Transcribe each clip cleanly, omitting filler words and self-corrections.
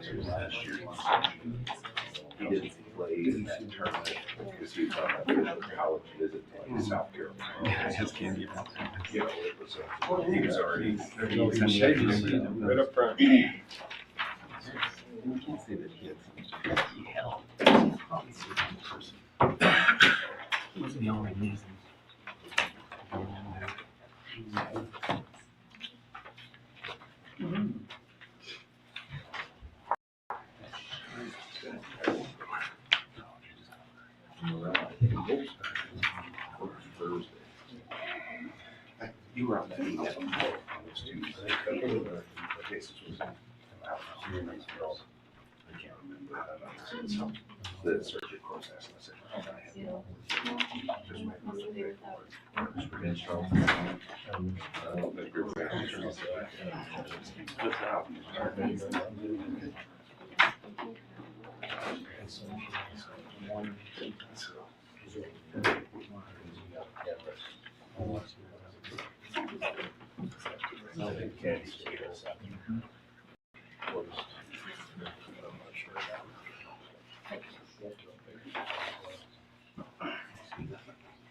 two last year. He didn't play in that tournament because he was on a college visit to like South Carolina. Yeah, his candy about that. You know, it was he was already Right up front. You can't say that he had some crazy hell. Wasn't the only reason. You were on that meeting on those Tuesdays. I can't remember. The surgery course asked, I said, oh, I have no. Just my first day for credential. The group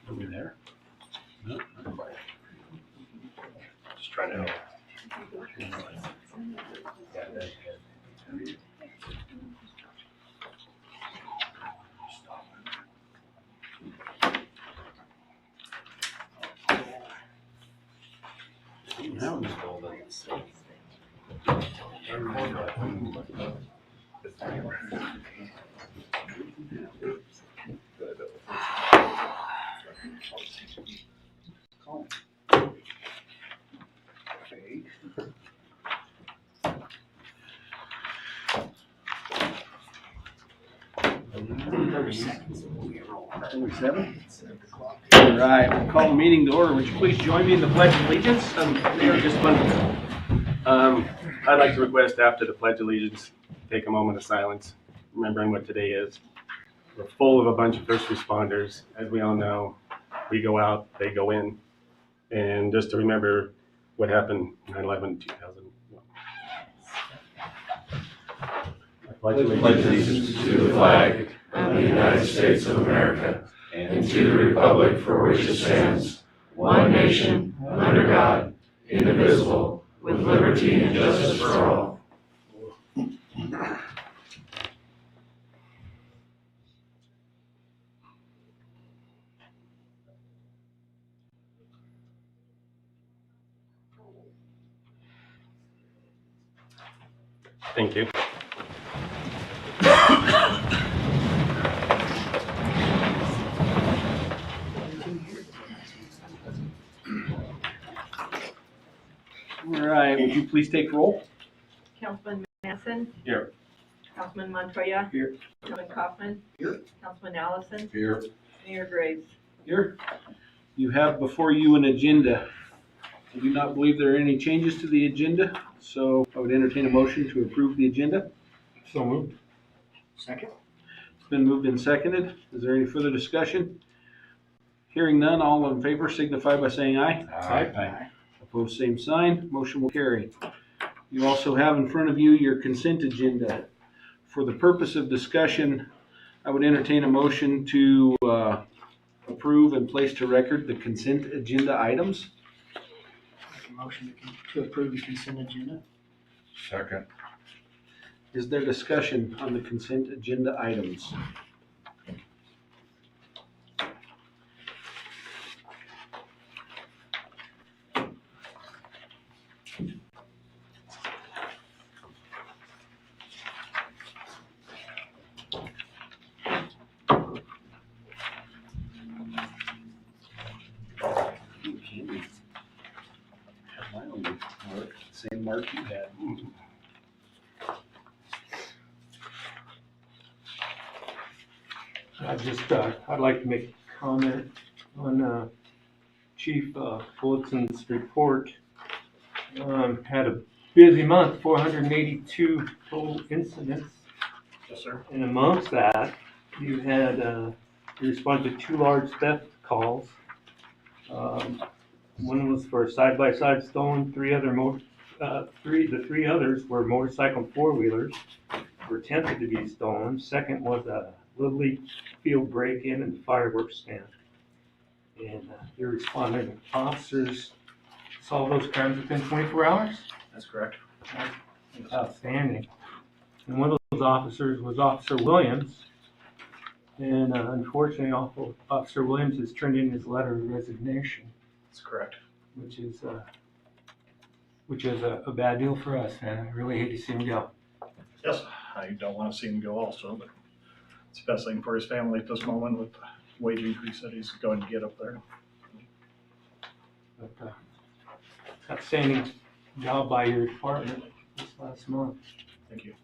Over there? No, not quite. Just trying to. Now we just roll that. All right, we'll call the meeting to order. Would you please join me in the Pledge of Allegiance? I'd like to request after the Pledge of Allegiance, take a moment of silence, remembering what today is. We're full of a bunch of first responders. As we all know, we go out, they go in. And just to remember what happened 9/11, 2001. I pledge allegiance to the flag of the United States of America and to the republic for which it stands, one nation, under God, indivisible, with liberty and justice for all. Thank you. All right, would you please take roll? Councilman Manson. Here. Councilman Montoya. Here. Councilman Kaufman. Here. Councilman Allison. Here. Mayor Graves. Here. You have before you an agenda. I do not believe there are any changes to the agenda, so I would entertain a motion to approve the agenda. So moved. Second. It's been moved and seconded. Is there any further discussion? Hearing none, all in favor signify by saying aye. Aye. Opposed, same sign. Motion will carry. You also have in front of you your consent agenda. For the purpose of discussion, I would entertain a motion to approve and place to record the consent agenda items. Make a motion to approve the consent agenda. Second. Is there discussion on the consent agenda items? Same mark you had. I'd like to make a comment on Chief Bulletin's report. Had a busy month, 482 total incidents. Yes, sir. And amongst that, you had, you responded to 2 large theft calls. One was for a side-by-side stolen, 3 other The three others were motorcycle four-wheelers, were attempted to be stolen. Second was a Little League field break-in and fireworks stand. And they responded, officers solved those crimes within 24 hours? That's correct. Outstanding. And one of those officers was Officer Williams. And unfortunately, Officer Williams has turned in his letter of resignation, That's correct. which is a bad deal for us, and I really hate to see him go. Yes, I don't want to see him go also, but it's the best thing for his family at this moment with the wage increase that he's going to get up there. But outstanding job by your department this last month. Thank you.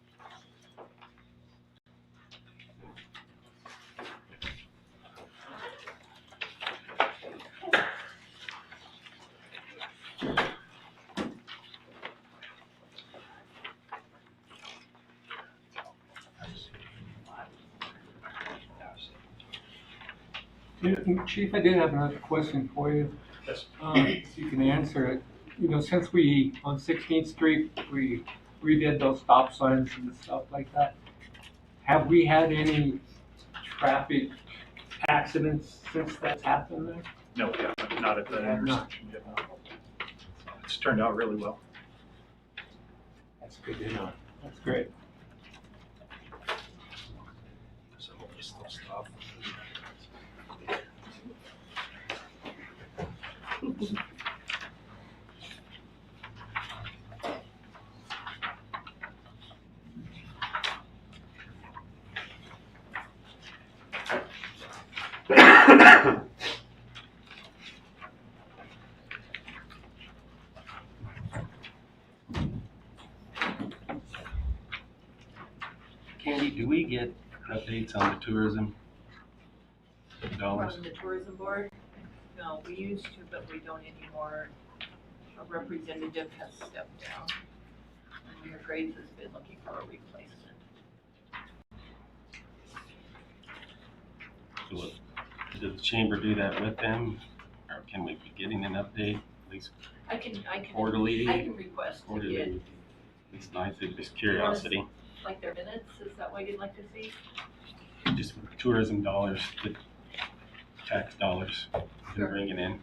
Chief, I did have another question for you. Yes. If you can answer it. You know, since we, on 16th Street, we redid those stop signs and stuff like that, have we had any traffic accidents since that's happened there? No, yeah, not at the Yeah, not. intersection yet. No. It's turned out really well. That's good to know. That's great. So hopefully still stop. Candy, do we get updates on the tourism dollars? From the tourism board? No, we used to, but we don't anymore. A representative has stepped down. And Mayor Graves has been looking for a replacement. So does the chamber do that with them, or can we be getting an update, at least I can quarterly? I can request to get, Quarterly, it's nice, it's just curiosity, like, their minutes. Is that what you'd like to see? just with tourism dollars, the tax dollars they're Sure. bringing in.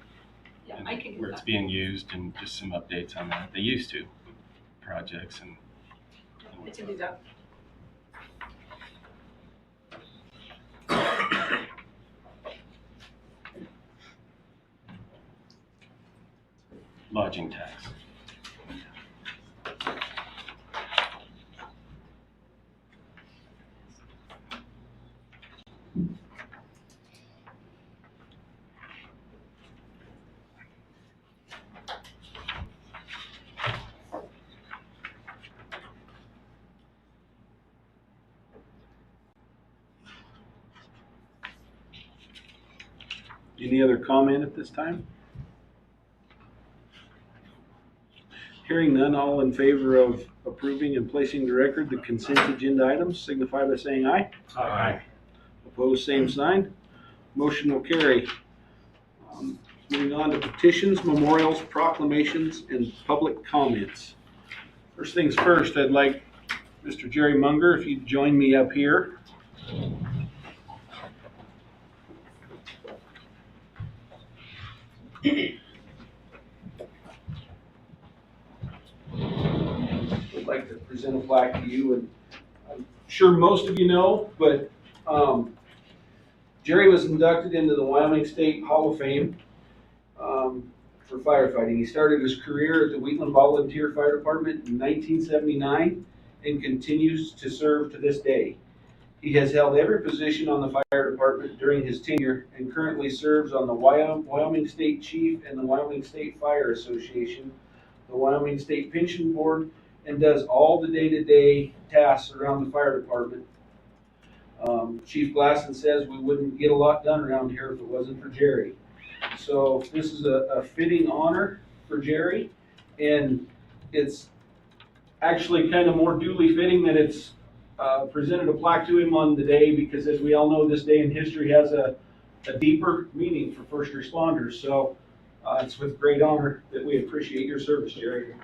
Yeah, and I can do where it's that. being used, and just some updates on that. They used to, projects and. I can do that. Lodging tax. Any other comment at this time? Hearing none, all in favor of approving and placing to record the consent agenda items signify by saying aye. Aye. Opposed, same sign. Motion will carry. Moving on to petitions, memorials, proclamations, and public comments. First things first, I'd like Mr. Jerry Munger, if you'd join me up here. I'd like to present a plaque to you, and I'm sure most of you know, but Jerry was inducted into the Wyoming State Hall of Fame for firefighting. He started his career at the Wheatland Volunteer Fire Department in 1979 and continues to serve to this day. He has held every position on the fire department during his tenure and currently serves on the Wyoming State Chief and the Wyoming State Fire Association, the Wyoming State Pension Board, and does all the day-to-day tasks around the fire department. Chief Glasson says we wouldn't get a lot done around here if it wasn't for Jerry. So this is a fitting honor for Jerry, and it's actually kind of more duly fitting that it's presented a plaque to him on the day, because as we all know, this day in history has a deeper meaning for first responders. So it's with great honor that we appreciate your service, Jerry.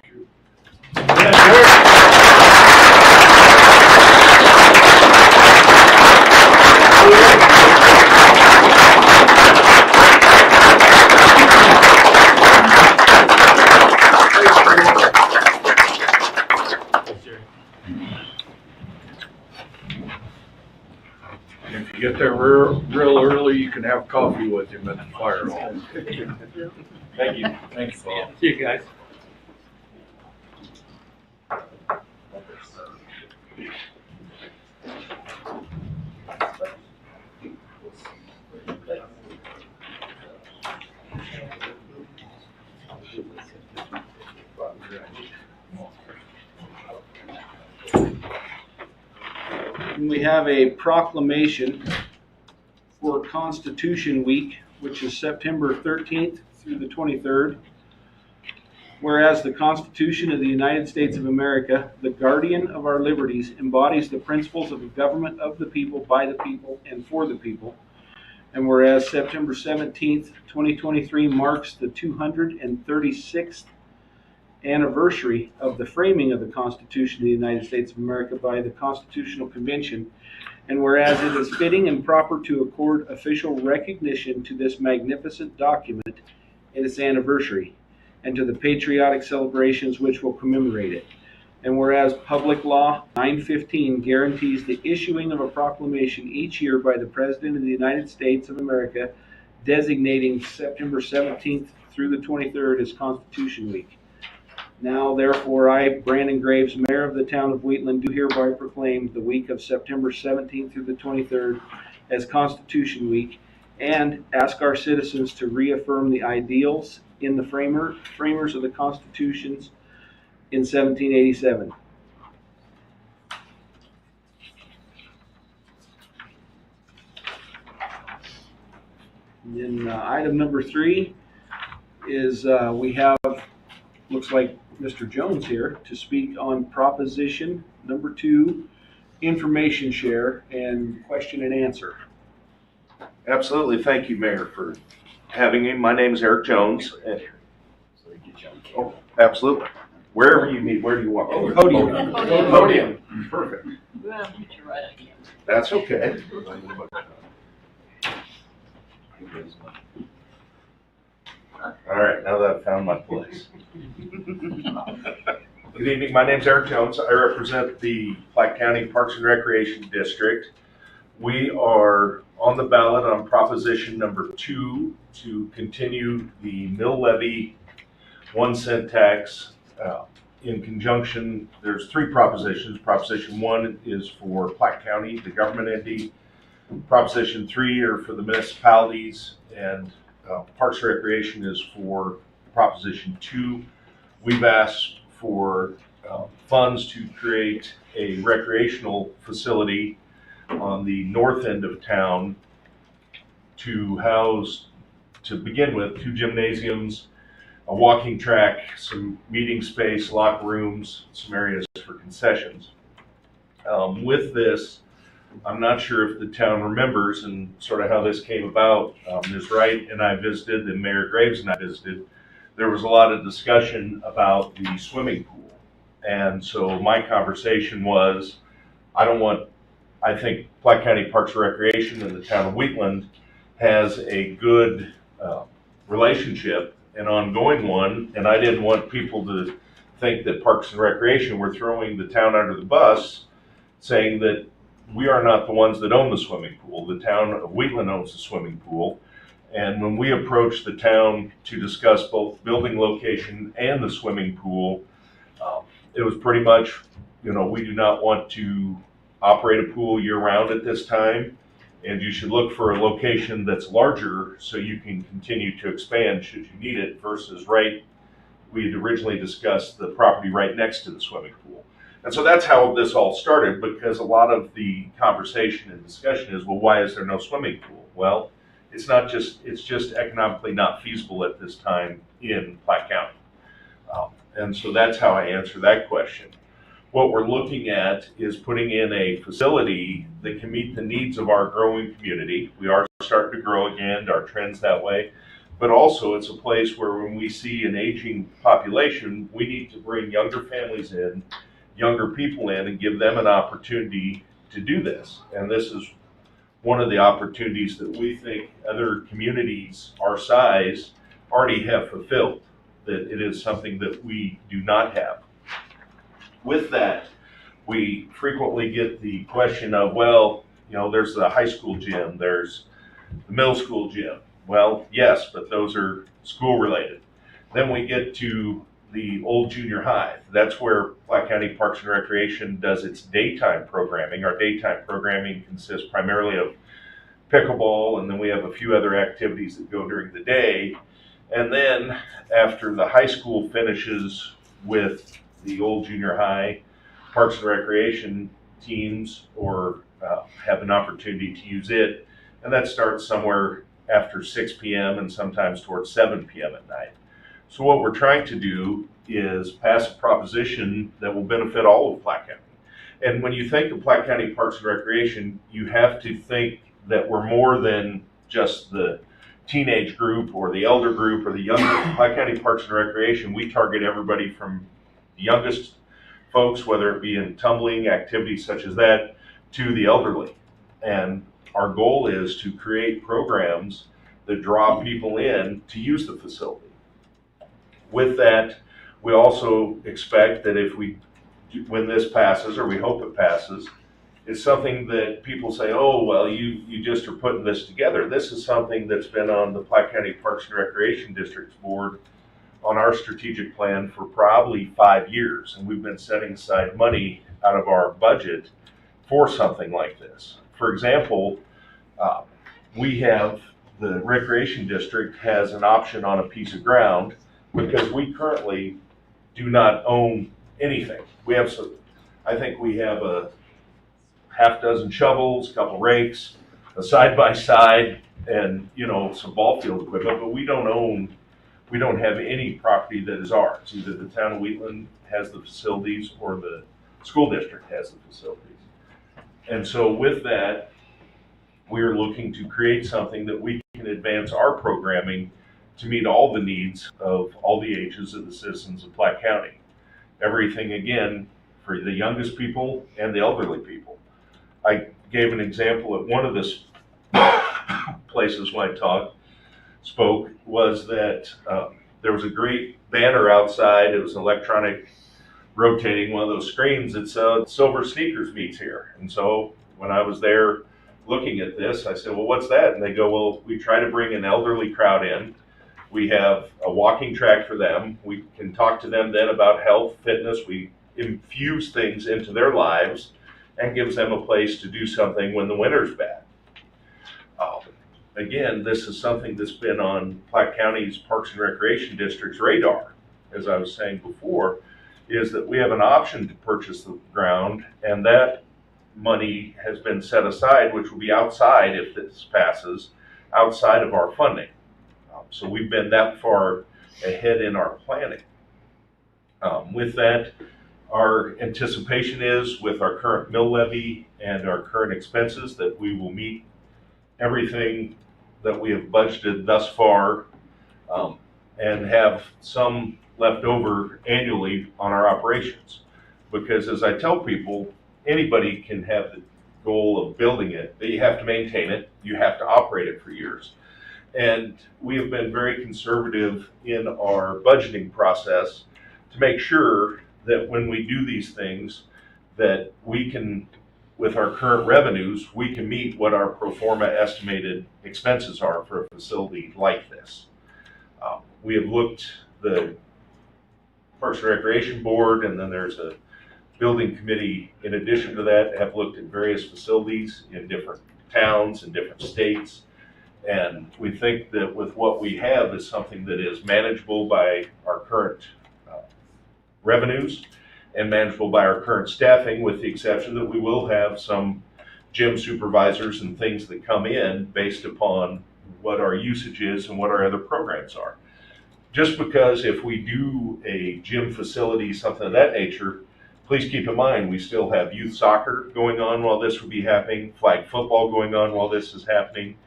If you get there real early, you can have coffee with him at the fire hall. Thank you. Thank you, Bob. See you guys. And we have a proclamation for Constitution Week, which is September 13th through the 23rd. Whereas the Constitution of the United States of America, the guardian of our liberties, embodies the principles of a government of the people, by the people, and for the people. And whereas September 17th, 2023 marks the 236th anniversary of the framing of the Constitution of the United States of America by the Constitutional Convention, and whereas it is fitting and proper to accord official recognition to this magnificent document in its anniversary, and to the patriotic celebrations which will commemorate it. And whereas Public Law 915 guarantees the issuing of a proclamation each year by the President of the United States of America designating September 17th through the 23rd as Constitution Week. Now, therefore, I, Brandon Graves, Mayor of the town of Wheatland, do hereby proclaim the week of September 17th through the 23rd as Constitution Week, and ask our citizens to reaffirm the ideals in the framers of the Constitutions in 1787. And then item number 3 is we have, looks like Mr. Jones here to speak on proposition number 2, information share and question and answer. Absolutely. Thank you, Mayor, for having me. My name is Eric Jones. Oh, absolutely. Wherever you need, where do you want? Oh, podium. Podium. Perfect. We're gonna put you right on camera. That's okay. All right, now that I've found my place. Good evening, my name's Eric Jones. I represent the Platte County Parks and Recreation District. We are on the ballot on proposition number 2 to continue the mill levy 1 cent tax in conjunction. There's 3 propositions. Proposition 1 is for Platte County, the government entity. Proposition 3 are for the municipalities, and Parks and Recreation is for Proposition 2. We've asked for funds to create a recreational facility on the north end of town to house, to begin with, 2 gymnasiums, a walking track, some meeting space, locker rooms, some areas for concessions. With this, I'm not sure if the town remembers and sort of how this came about. Ms. Wright and I visited, and Mayor Graves and I visited. There was a lot of discussion about the swimming pool. And so my conversation was, I think Platte County Parks and Recreation and the town of Wheatland has a good relationship, an ongoing one, and I didn't want people to think that Parks and Recreation were throwing the town under the bus, saying that we are not the ones that own the swimming pool. The town of Wheatland owns the swimming pool. And when we approached the town to discuss both building location and the swimming pool, it was pretty much, we do not want to operate a pool year-round at this time, and you should look for a location that's larger so you can continue to expand should you need it, versus we had originally discussed the property right next to the swimming pool. And so that's how this all started, because a lot of the conversation and discussion is, well, why is there no swimming pool? Well, it's just economically not feasible at this time in Platte County. And so that's how I answer that question. What we're looking at is putting in a facility that can meet the needs of our growing community. We are starting to grow again, our trend's that way. but also it's a place where when we see an aging population, we need to bring younger families in, younger people in, and give them an opportunity to do this. And this is one of the opportunities that we think other communities our size already have fulfilled, that it is something that we do not have. With that, we frequently get the question of, well, there's the high school gym, there's the middle school gym. Well, yes, but those are school related. Then we get to the old junior high. That's where Platte County Parks and Recreation does its daytime programming. Our daytime programming consists primarily of pickleball, and then we have a few other activities that go during the day. And then after the high school finishes with the old junior high, Parks and Recreation teams or have an opportunity to use it, and that starts somewhere after 6 p.m. and sometimes towards 7 p.m. at night. So what we're trying to do is pass a proposition that will benefit all of Platte County. And when you think of Platte County Parks and Recreation, you have to think that we're more than just the teenage group or the elder group or the young. Platte County Parks and Recreation, we target everybody from the youngest folks, whether it be in tumbling activities such as that, to the elderly. And our goal is to create programs that draw people in to use the facility. With that, we also expect that when this passes, or we hope it passes, it's something that people say, oh, well, you just are putting this together. This is something that's been on the Platte County Parks and Recreation District's board on our strategic plan for probably 5 years. And we've been setting aside money out of our budget for something like this. For example, the Recreation District has an option on a piece of ground because we currently do not own anything. I think we have a half dozen shovels, a couple rakes, a side-by-side, and some ball field equipment, but we don't have any property that is ours. Either the town of Wheatland has the facilities or the school district has the facilities. And so with that, we're looking to create something that we can advance our programming to meet all the needs of all the ages of the citizens of Platte County. Everything, again, for the youngest people and the elderly people. I gave an example at one of the places when I spoke, was that there was a great banner outside. It was an electronic rotating one of those screens that said Silver Sneakers meets here. And so when I was there looking at this, I said, well, what's that? And they go, well, we try to bring an elderly crowd in. We have a walking track for them. We can talk to them then about health, fitness. We infuse things into their lives and gives them a place to do something when the winter's bad. Again, this is something that's been on Platte County's Parks and Recreation District's radar. As I was saying before, is that we have an option to purchase the ground, and that money has been set aside, which will be outside, if this passes, outside of our funding. So we've been that far ahead in our planning. With that, our anticipation is, with our current mill levy and our current expenses, that we will meet everything that we have budgeted thus far, and have some left over annually on our operations. Because as I tell people, anybody can have the goal of building it, but you have to maintain it, you have to operate it for years. And we have been very conservative in our budgeting process to make sure that when we do these things, that we can, with our current revenues, we can meet what our pro forma estimated expenses are for a facility like this. We have looked, the Parks and Recreation Board, and then there's a building committee in addition to that, have looked at various facilities in different towns and different states. And we think that with what we have is something that is manageable by our current revenues and manageable by our current staffing, with the exception that we will have some gym supervisors and things that come in based upon what our usage is and what our other programs are. Just because if we do a gym facility, something of that nature, please keep in mind, we still have youth soccer going on while this would be happening, flag football going on while this is happening.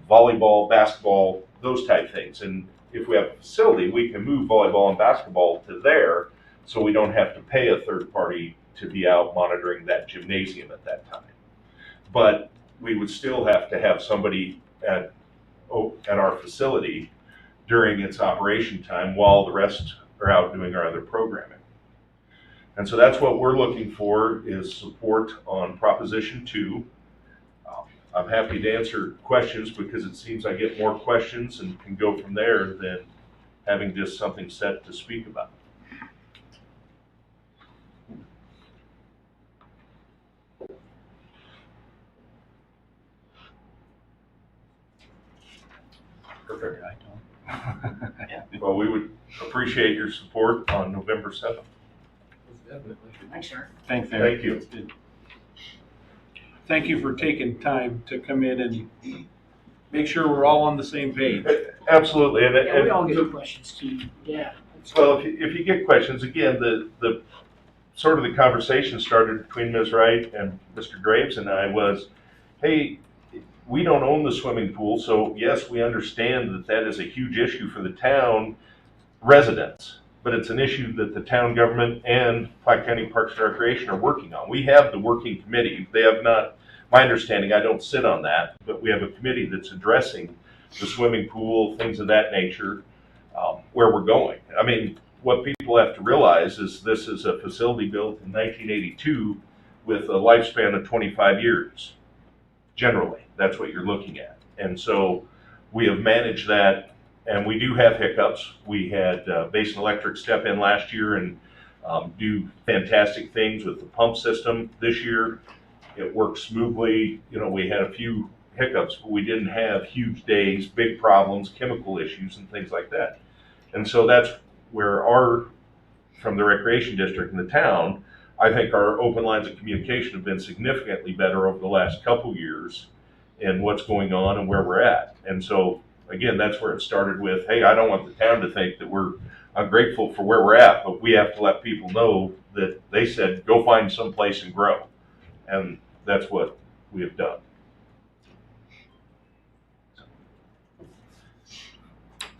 volleyball, basketball, those type things. And if we have a facility, we can move volleyball and basketball to there, so we don't have to pay a third party to be out monitoring that gymnasium at that time. But we would still have to have somebody at our facility during its operation time while the rest are out doing our other programming. And so that's what we're looking for, is support on Proposition 2. I'm happy to answer questions, because it seems I get more questions and can go from there than having just something set to speak about. Perfect. Well, we would appreciate your support on November 7th. Thanks, sir. Thanks, Eric. Thank you. That's good. Thank you for taking time to come in and make sure we're all on the same page. Absolutely. And, Yeah, we and all get questions too. Yeah. well, if you get questions, again, the sort of the conversation started between Ms. Wright and Mr. Graves and I was, hey, we don't own the swimming pool, so yes, we understand that that is a huge issue for the town residents, but it's an issue that the town government and Platte County Parks and Recreation are working on. We have the working committee. They have not, my understanding, I don't sit on that, but we have a committee that's addressing the swimming pool, things of that nature, where we're going. I mean, what people have to realize is this is a facility built in 1982 with a lifespan of 25 years. Generally, that's what you're looking at. And so we have managed that, and we do have hiccups. We had Basin Electric step in last year and do fantastic things with the pump system this year. It worked smoothly. You know, we had a few hiccups, but we didn't have huge days, big problems, chemical issues, and things like that. And so that's where from the recreation district in the town, I think our open lines of communication have been significantly better over the last couple years in what's going on and where we're at. And so, again, that's where it started with, hey, I don't want the town to think that we're ungrateful for where we're at, but we have to let people know that they said, go find some place and grow. And that's what we have done.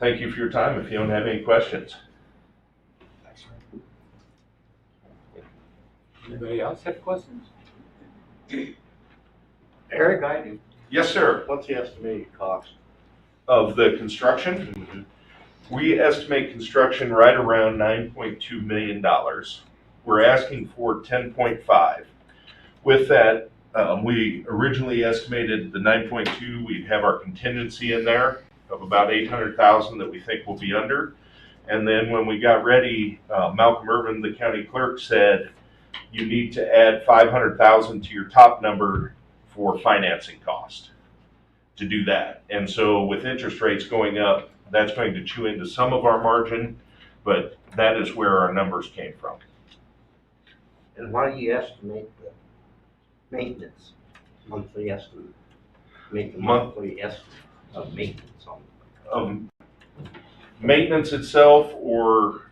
Thank you for your time. If you don't have any questions. Anybody else have questions? Eric, I do. Yes, sir. What's the estimated cost? Of the construction, we estimate construction right around $9.2 million. We're asking for 10.5. With that, we originally estimated the 9.2. We'd have our contingency in there of about 800,000 that we think will be under. And then when we got ready, Malcolm Irvin, the county clerk, said, you need to add 500,000 to your top number for financing cost to do that. And so with interest rates going up, that's going to chew into some of our margin, but that is where our numbers came from. And what do you estimate the maintenance, monthly estimate? Make the monthly estimate of maintenance on Maintenance itself, or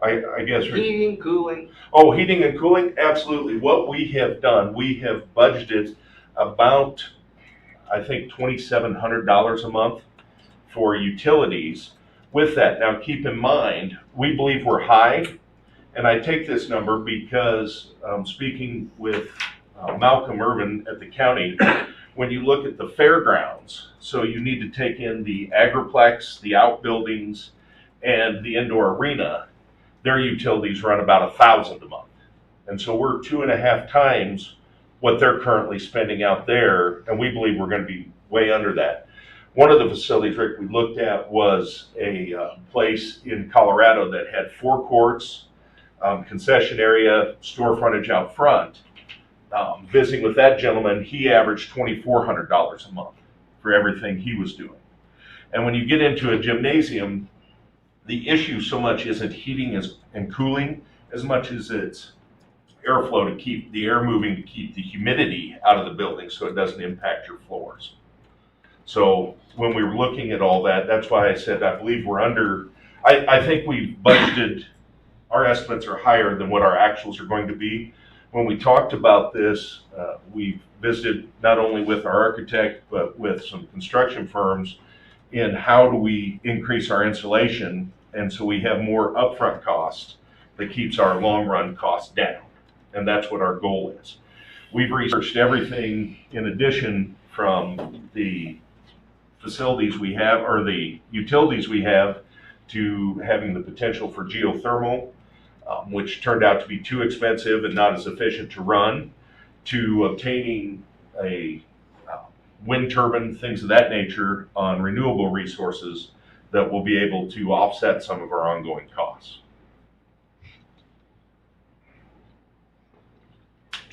I guess heating, cooling. Oh, heating and cooling, absolutely. What we have done, we have budgeted about, I think, $2,700 a month for utilities. With that, now keep in mind, we believe we're high, and I take this number because speaking with Malcolm Irvin at the county, when you look at the fairgrounds, so you need to take in the agriplex, the outbuildings, and the indoor arena, their utilities run about $1,000 a month. And so we're 2.5 times what they're currently spending out there, and we believe we're going to be way under that. One of the facilities, Rick, we looked at was a place in Colorado that had 4 courts, concession area, store frontage out front. Visiting with that gentleman, he averaged $2,400 a month for everything he was doing. And when you get into a gymnasium, the issue so much isn't heating and cooling as much as it's airflow to keep the air moving, to keep the humidity out of the building so it doesn't impact your floors. So when we were looking at all that, that's why I said I believe we're under. I think we've budgeted, our estimates are higher than what our actuals are going to be, when we talked about this, we visited not only with our architect, but with some construction firms in how do we increase our insulation, and so we have more upfront costs that keeps our long run costs down. And that's what our goal is. We've researched everything in addition from the facilities we have, or the utilities we have, to having the potential for geothermal, which turned out to be too expensive and not as efficient to run, to obtaining a wind turbine, things of that nature on renewable resources that will be able to offset some of our ongoing costs.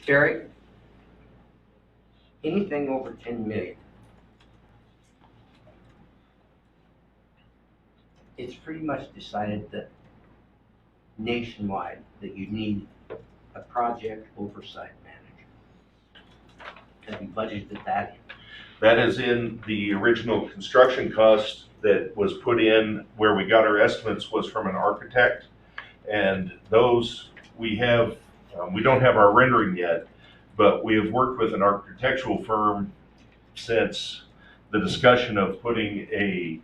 Terry, anything over 10 million, it's pretty much decided that nationwide that you need a project oversight manager. Have you budgeted that in? That is in the original construction cost that was put in. Where we got our estimates was from an architect, and those we have, we don't have our rendering yet, but we have worked with an architectural firm since the discussion of putting a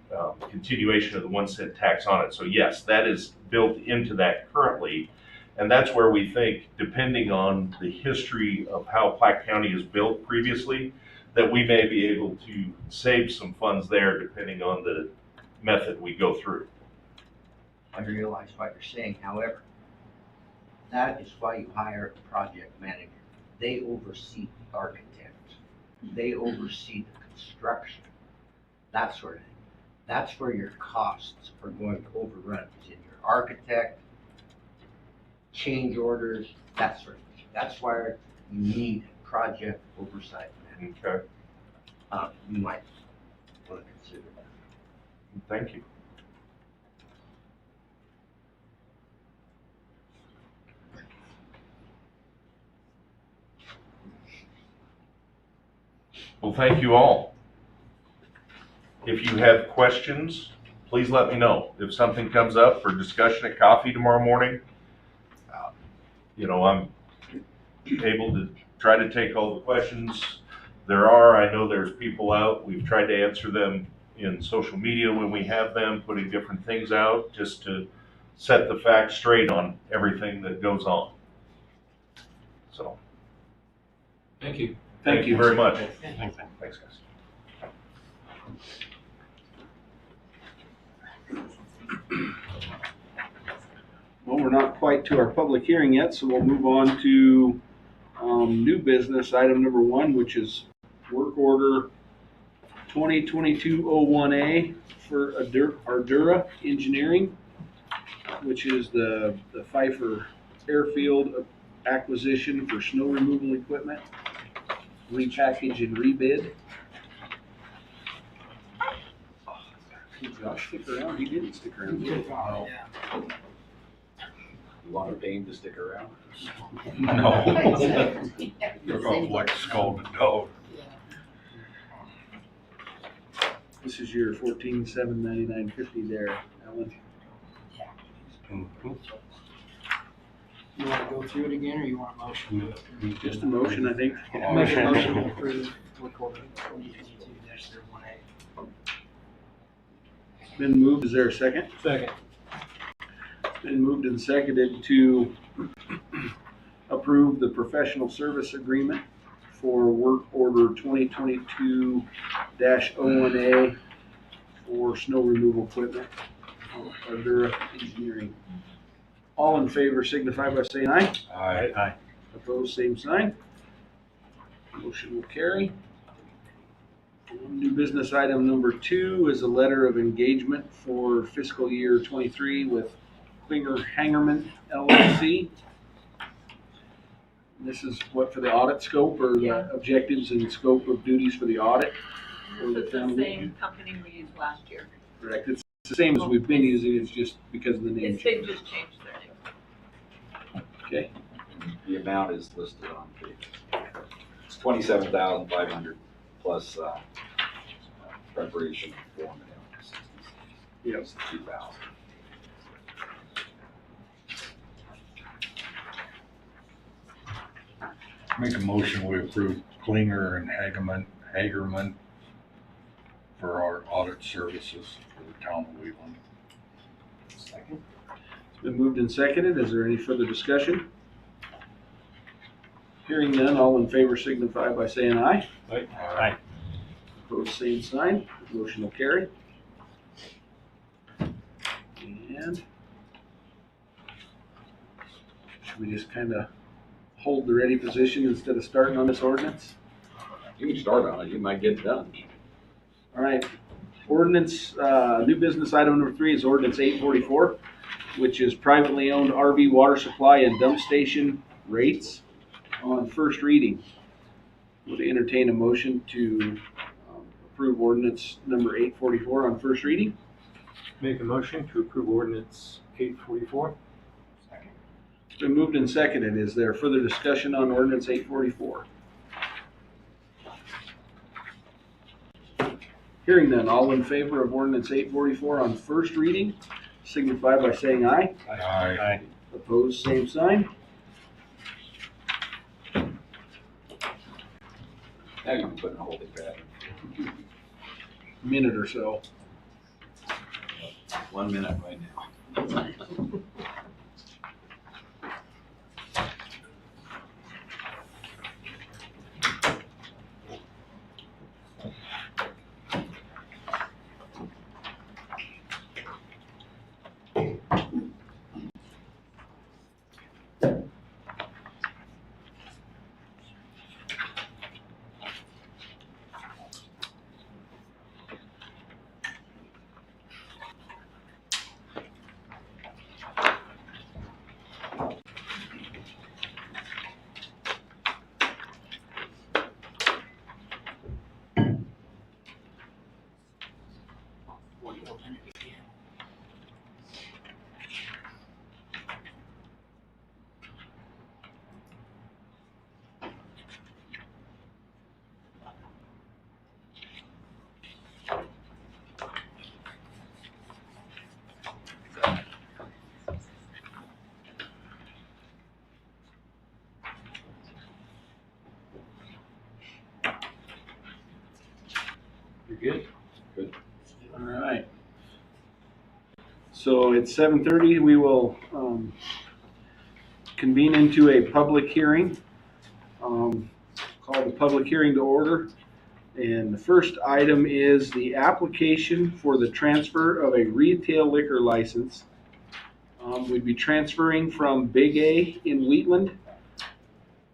continuation of the 1 cent tax on it. So yes, that is built into that currently, and that's where we think, depending on the history of how Platte County is built previously, that we may be able to save some funds there depending on the method we go through. I realize what you're saying, however, that is why you hire a project manager. They oversee the architect. They oversee the construction, that sort of thing. That's where your costs are going to overrun, is in your architect, change orders, that sort of thing. That's why you need project oversight manager. Okay, You might want to consider that. thank you. Well, thank you all. If you have questions, please let me know. If something comes up for discussion at coffee tomorrow morning, I'm able to try to take all the questions there are. I know there's people out. We've tried to answer them in social media when we have them, putting different things out just to set the facts straight on everything that goes on. So, Thank you. thank you very much. Thanks. Thanks, guys. Well, we're not quite to our public hearing yet, so we'll move on to new business, item number 1, which is work order 2022-01A for Ardura Engineering, which is the Pfeiffer Airfield acquisition for snow removal equipment, repackage and rebid. Did Josh stick around? He didn't stick around. did he? Yeah. You want the pain to stick around? No. Took off like a scalded dog. This is your 14,799.50 there, Alan. You want to go through it again, or you want a motion? Just a motion, I think. Make a motion to approve work order 2022-01A. Been moved, is there a second? Second. Been moved and seconded to approve the professional service agreement for work order 2022-01A for snow removal equipment, Ardura Engineering. All in favor signify by saying aye. Aye. Opposed, same sign. Motion will carry. New business item number 2 is a letter of engagement for fiscal year 23 with Klinger Hangerman LLC. This is what, for the audit scope, or the objectives and scope of duties for the audit? for the It's the town? same company we used last year. Correct, it's the same as we've been using, it's just because of the name They change. just changed their name. Okay, The amount is listed on page. It's 27,500 plus preparation form and Yep. It's 2,000. Make a motion, we approve Klinger and Hagerman for our audit services for the town of Wheatland. Second. It's been moved and seconded. Is there any further discussion? Hearing none, all in favor signify by saying aye. Aye. Opposed, same sign. Motion will carry. And should we just kind of hold the ready position instead of starting on this ordinance? You can start on it, you might get it done. All right. Ordinance, new business item number 3 is ordinance 844, which is privately owned RV water supply and dump station rates on first reading. Would entertain a motion to approve ordinance number 844 on first reading. Make a motion to approve ordinance 844. It's been moved and seconded. Is there further discussion on ordinance 844? Hearing none, all in favor of ordinance 844 on first reading, signify by saying aye. Aye. Opposed, same sign. Now you can put in a holding pattern. Minute or so. 1 minute right now. You're good? Good. All right. So it's 7:30. We will convene into a public hearing. Call the public hearing to order. And the first item is the application for the transfer of a retail liquor license. We'd be transferring from Big A in Wheatland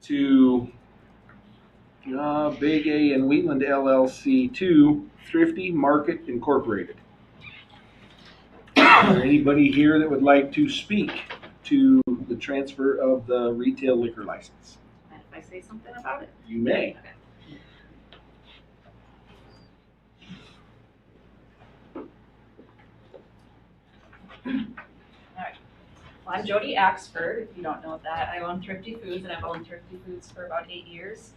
to Big A in Wheatland LLC to Thrifty Market Incorporated. Is there anybody here that would like to speak to the transfer of the retail liquor license? Mind if I say something about it? You may. Well, I'm Jody Axford, if you don't know that. I own Thrifty Foods, and I've owned Thrifty Foods for about 8 years.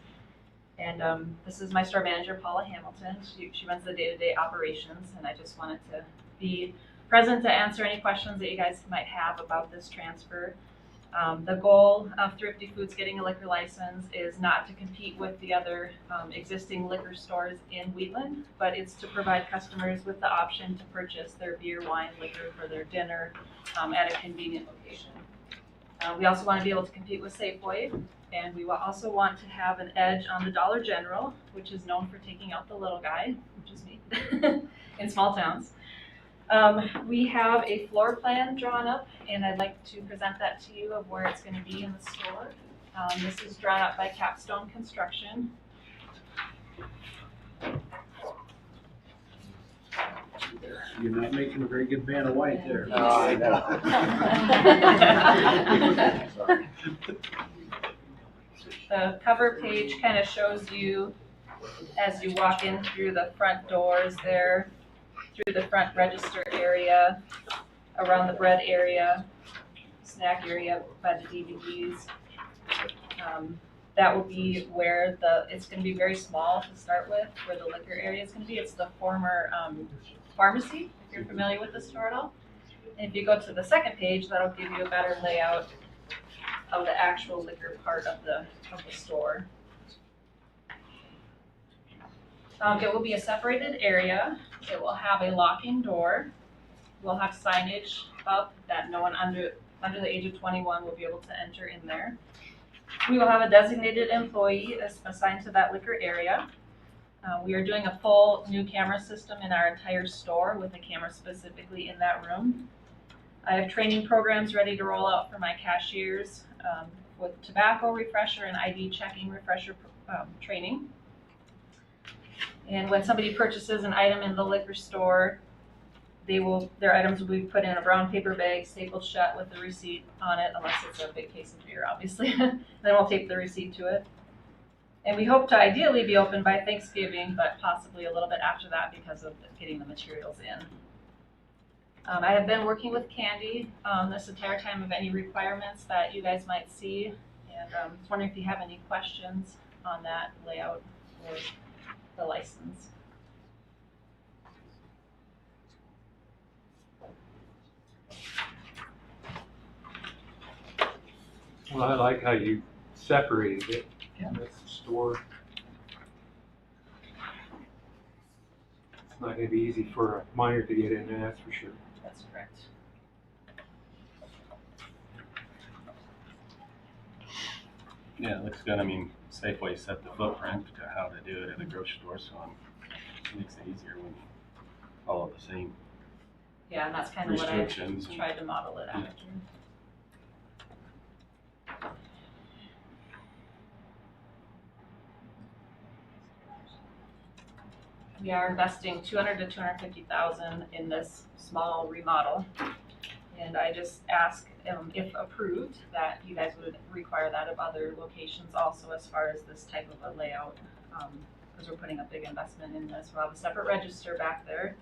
And this is my store manager, Paula Hamilton. She runs the day-to-day operations, and I just wanted to be present to answer any questions that you guys might have about this transfer. The goal of Thrifty Foods getting a liquor license is not to compete with the other existing liquor stores in Wheatland, but it's to provide customers with the option to purchase their beer, wine, liquor for their dinner at a convenient location. We also want to be able to compete with Safeway, and we also want to have an edge on the Dollar General, which is known for taking out the little guy, which is me, in small towns. We have a floor plan drawn up, and I'd like to present that to you of where it's going to be in the store. This is drawn up by Capstone Construction. You're not making a very good van of white there. No, I know. The cover page kind of shows you as you walk in through the front doors there, through the front register area, around the bread area, snack area by the DVDs. That will be where it's going to be very small to start with, where the liquor area is going to be. It's the former pharmacy, if you're familiar with the store at all. And if you go to the second page, that'll give you a better layout of the actual liquor part of the store. It will be a separated area. It will have a locking door. We'll have signage up that no one under the age of 21 will be able to enter in there. We will have a designated employee assigned to that liquor area. We are doing a full new camera system in our entire store with a camera specifically in that room. I have training programs ready to roll out for my cashiers with tobacco refresher and ID checking refresher training. And when somebody purchases an item in the liquor store, their items will be put in a brown paper bag, stapled shut with the receipt on it, unless it's a big case of beer, obviously. Then we'll tape the receipt to it. And we hope to ideally be open by Thanksgiving, but possibly a little bit after that because of getting the materials in. I have been working with Candy this entire time of any requirements that you guys might see. And I was wondering if you have any questions on that layout or the license. Well, I like how you separated it. That's the store. It's not gonna be easy for a minor to get in there, that's for sure. That's correct. Yeah, it looks good. I mean, Safeway set the footprint to how to do it at a grocery store, so it makes it easier when you follow the same Yeah, and that's kind of what I restrictions. tried to model it after. We are investing $200,000 to $250,000 in this small remodel. And I just ask, if approved, that you guys would require that of other locations also as far as this type of a layout. Because we're putting a big investment in this. We'll have a separate register back there.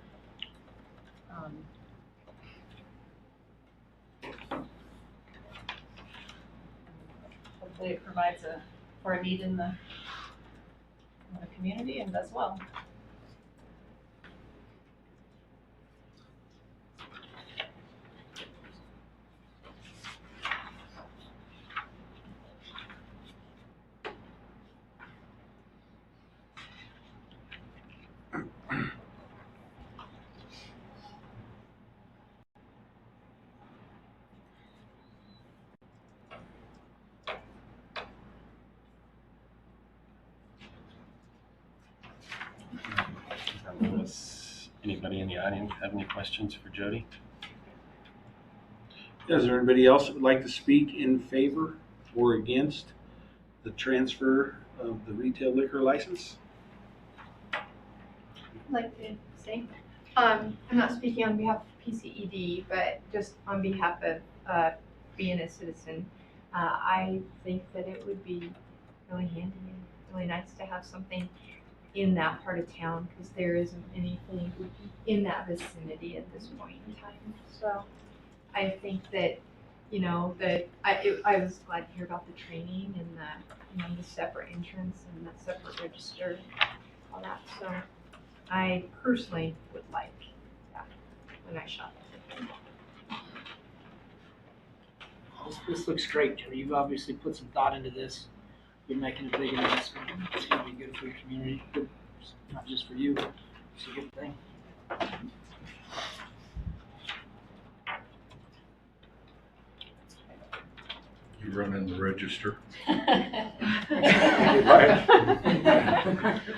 Hopefully it provides for a need in the community and does well. Unless anybody in the audience have any questions for Jody? Is there anybody else that would like to speak in favor or against the transfer of the retail liquor license? I'd like to say, I'm not speaking on behalf of PCED, but just on behalf of being a citizen, I think that it would be really handy and really nice to have something in that part of town, because there isn't anything in that vicinity at this point in time. So I think that, I was glad to hear about the training and the separate entrance and the separate register, all that. So I personally would like that when I shop. This looks great, Joe. You've obviously put some thought into this. You're making a big investment. It's gonna be good for your community, good, not just for you. It's a good thing. You run in the register.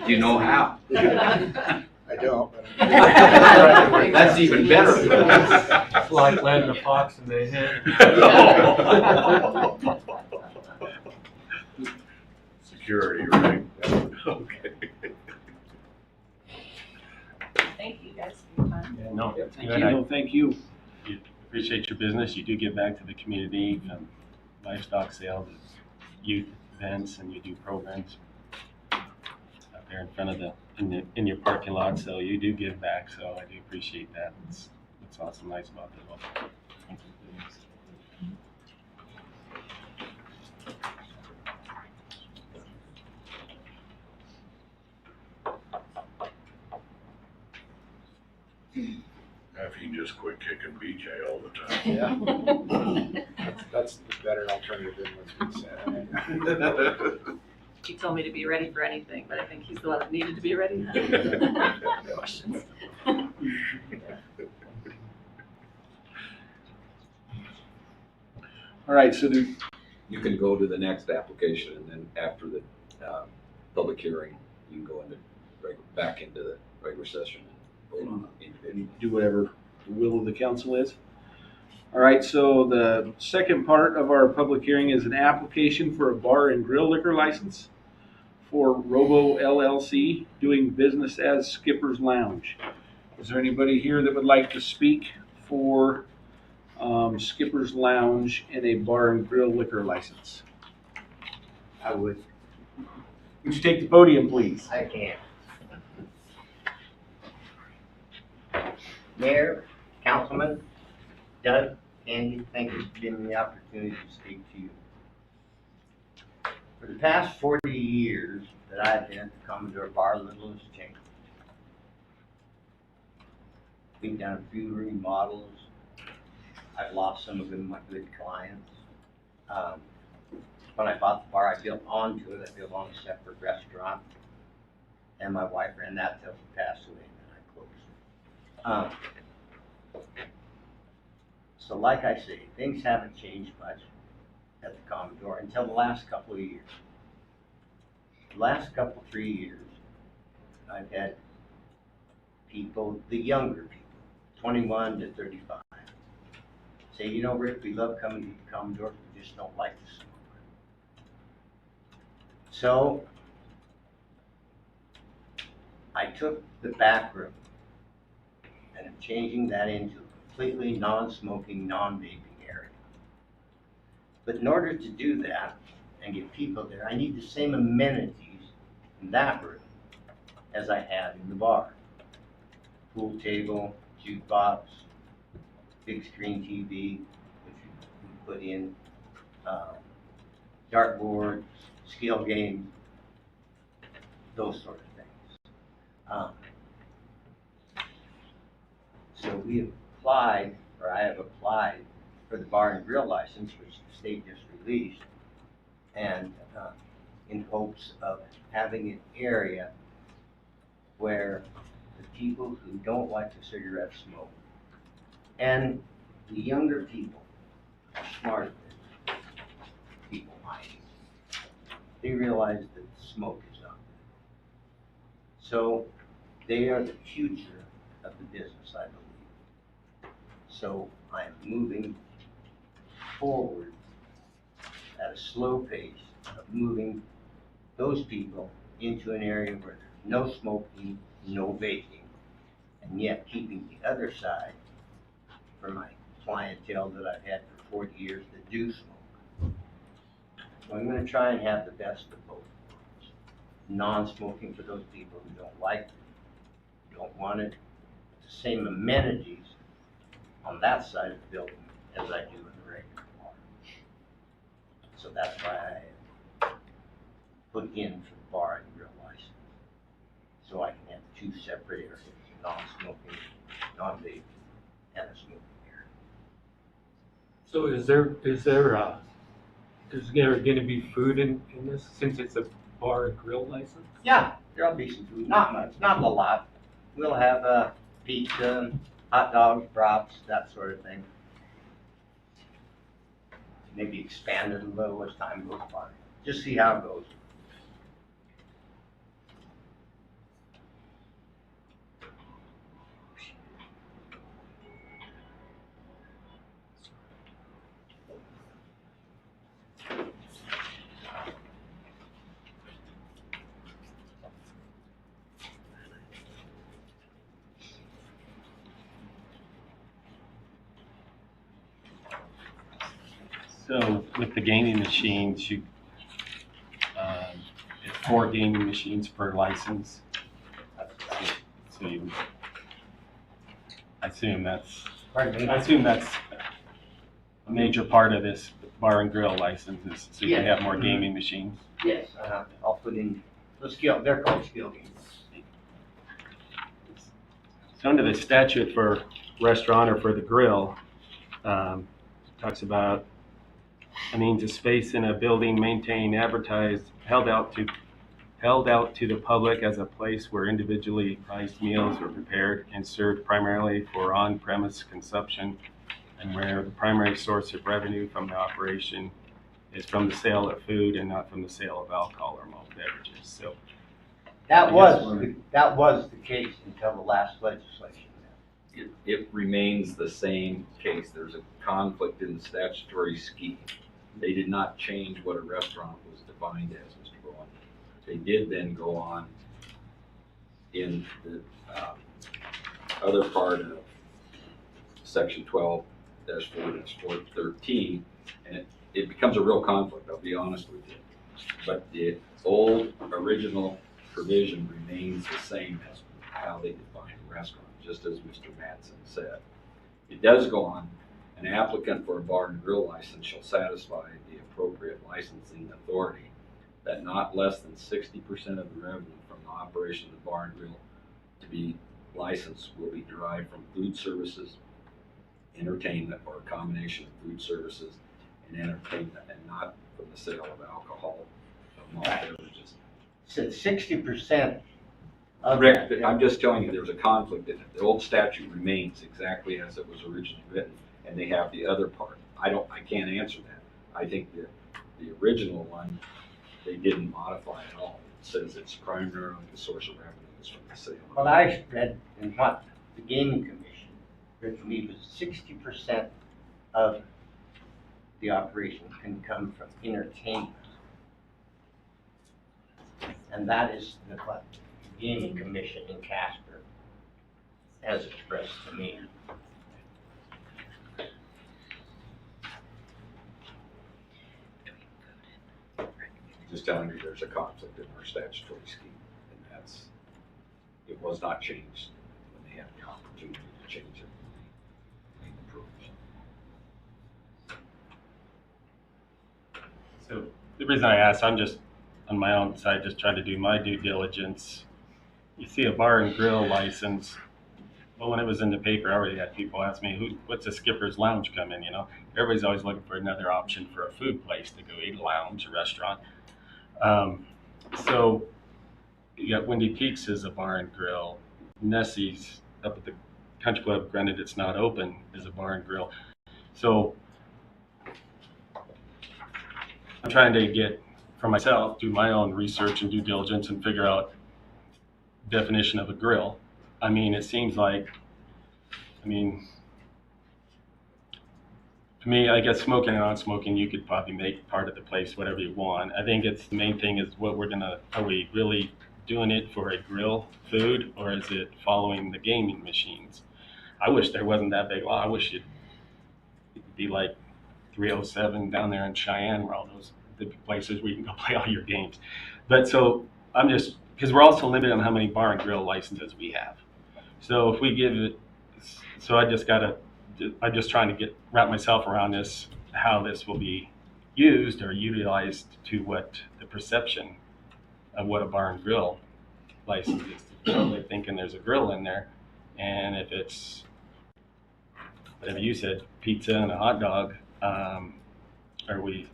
You know how? I don't. That's even better. It's like letting a fox in the head. Security, right? Okay. Thank you guys for your time. Yeah, no, it's Thank good. you. Thank you. I appreciate your business. You do give back to the community, from livestock sales, youth events, and you do programs out there in front of in your parking lot. So you do give back. So I do appreciate that. It's awesome, nice about that. Thank you. If you just quit kicking BJ all the time. That's the better alternative than what's been said. He told me to be ready for anything, but I think he's the one that needed to be ready. Questions. All right, so You can go to the next application, and then after the public hearing, you can go back into the regular session and vote on it individually. do whatever the will of the council is. All right, so the second part of our public hearing is an application for a bar and grill liquor license for Robo LLC, doing business as Skipper's Lounge. Is there anybody here that would like to speak for Skipper's Lounge and a bar and grill liquor license? I would, Would you take the podium, please? I can. Mayor, Councilman, Doug, Andy, thank you for giving me the opportunity to speak to you. For the past 40 years that I've been at the Commodore Bar, little has changed. We've done a few remodels. I've lost some of my good clients. When I bought the bar, I built onto it. I built on a separate restaurant. And my wife ran that till she passed away, and then I closed. So like I say, things haven't changed much at the Commodore until the last couple of years. The last 3 years, I've had people, the younger people, 21 to 35, say, you know, Rick, we love coming to the Commodore, we just don't like to smoke. So I took the back room and I'm changing that into a completely non-smoking, non-vaping area. But in order to do that and get people there, I need the same amenities in that room as I had in the bar. Pool table, jukebox, big screen TV, which you put in, dartboard, skill games, those sort of things. So we have applied, or I have applied for the bar and grill license, which the state just released, and in hopes of having an area where the people who don't like the cigarette smoke and the younger people are smarter than people my age. They realize that smoke is not good. So they are the future of the business, I believe. So I'm moving forward at a slow pace of moving those people into an area where there's no smoking, no vaping, and yet keeping the other side for my clientele that I've had for 40 years that do smoke. So I'm going to try and have the best of both worlds. Non-smoking for those people who don't like it, don't want it, the same amenities on that side of the building as I do in the regular bar. So that's why I put in for the bar and grill license. So I can have two separate areas, non-smoking, non-vaping, and a smoking area. So is there gonna be food in this, since it's a bar and grill license? Yeah, there'll be some food, not much, not a lot. We'll have pizza, hot dogs, brats, that sort of thing. Maybe expand it a little as time goes by. Just see how it goes. So with the gaming machines, it's 4 gaming machines per license. So I assume that's a major part of this bar and grill license is so you can have more gaming machines. Yes, I'll put in the skill, they're called skill games. So under the statute for restaurant or for the grill. Talks about a means of space in a building maintained, advertised, held out to the public as a place where individually priced meals are prepared and served primarily for on-premise consumption, and where the primary source of revenue from the operation is from the sale of food and not from the sale of alcohol or malt beverages. So That was the case until the last legislation. It remains the same case. There's a conflict in the statutory scheme. They did not change what a restaurant was defined as, Mr. Bowen. They did then go on in the other part of section 12-4-413, and it becomes a real conflict, I'll be honest with you. But the old original provision remains the same as how they define a restaurant, just as Mr. Mattson said. It does go on, an applicant for a bar and grill license shall satisfy the appropriate licensing authority that not less than 60% of the revenue from the operation of the bar and grill to be licensed will be derived from food services, entertainment, or a combination of food services and entertainment, and not from the sale of alcohol or malt beverages. Said 60% of Rick, that. I'm just telling you, there's a conflict in it. The old statute remains exactly as it was originally written, and they have the other part. I can't answer that. I think that the original one, they didn't modify at all. It says it's primarily the source of revenue is from the sale. What I read and what the Gaming Commission read to me was 60% of the operation can come from entertainment. And that is what the Gaming Commission in Casper has expressed to me. Just telling you there's a conflict in our statutory scheme, and it was not changed when they had the opportunity to change it. They made the provision. So the reason I asked, I'm just on my own side, just trying to do my due diligence. You see a bar and grill license. Well, when it was in the paper, I already had people ask me, what's a skipper's lounge come in, Everybody's always looking for another option for a food place to go eat, a lounge, a restaurant. So you got Windy Peaks as a bar and grill. Nessie's up at the country club, granted it's not open, is a bar and grill. So I'm trying to get, for myself, do my own research and due diligence and figure out definition of a grill. I mean, it seems like, to me, I guess smoking and non-smoking, you could probably make part of the place whatever you want. I think it's the main thing is are we really doing it for a grill food, or is it following the gaming machines? I wish there wasn't that big law. I wish it'd be like 307 down there in Cheyenne, where all those the places where you can go play all your games. But so I'm just, because we're also limited on how many bar and grill licenses we have. So if we give it, so I'm just trying to wrap myself around this, how this will be used or utilized to what the perception of what a bar and grill license is. So they're thinking there's a grill in there, and if it's, whatever you said, pizza and a hot dog, are we,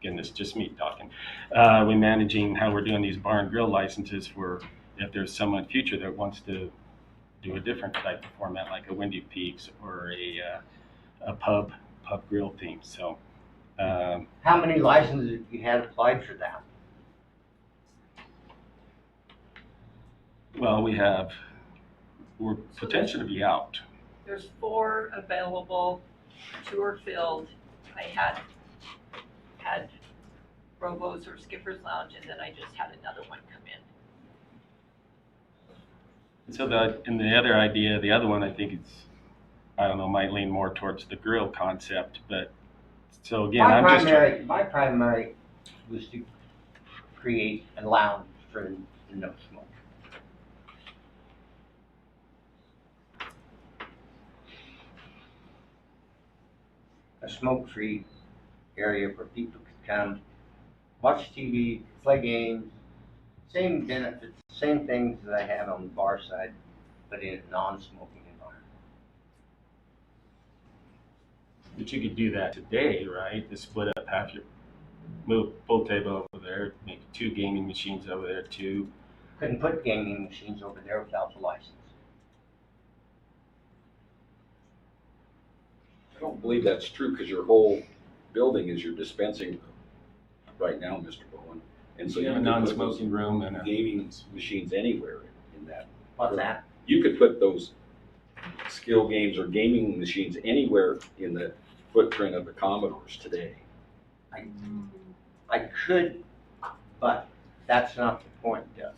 again, this is just me talking, are we managing how we're doing these bar and grill licenses for if there's someone future that wants to do a different type of format, like a Windy Peaks or a pub grill theme. So, how many licenses you had applied for that? well, we're potentially to be out. There's 4 available, 2 are filled. I had Robo's or Skipper's Lounge, and then I just had another one come in. So the other idea, the other one, I think it's, I don't know, might lean more towards the grill concept. But so again, My primary was to create a lounge for the no smoke. A smoke-free area where people could come, watch TV, play games, same benefits, same things that I have on the bar side, but in a non-smoking environment. But you could do that today, right? To split up half your, move pool table over there, make 2 gaming machines over there, 2. Couldn't put gaming machines over there without the license. I don't believe that's true, because your whole building is your dispensing room right now, Mr. Bowen. And so You you have a can put those non-smoking room and a, gaming machines anywhere in that. What's that? You could put those skill games or gaming machines anywhere in the footprint of the Commodores today. I could, but that's not the point, Gus.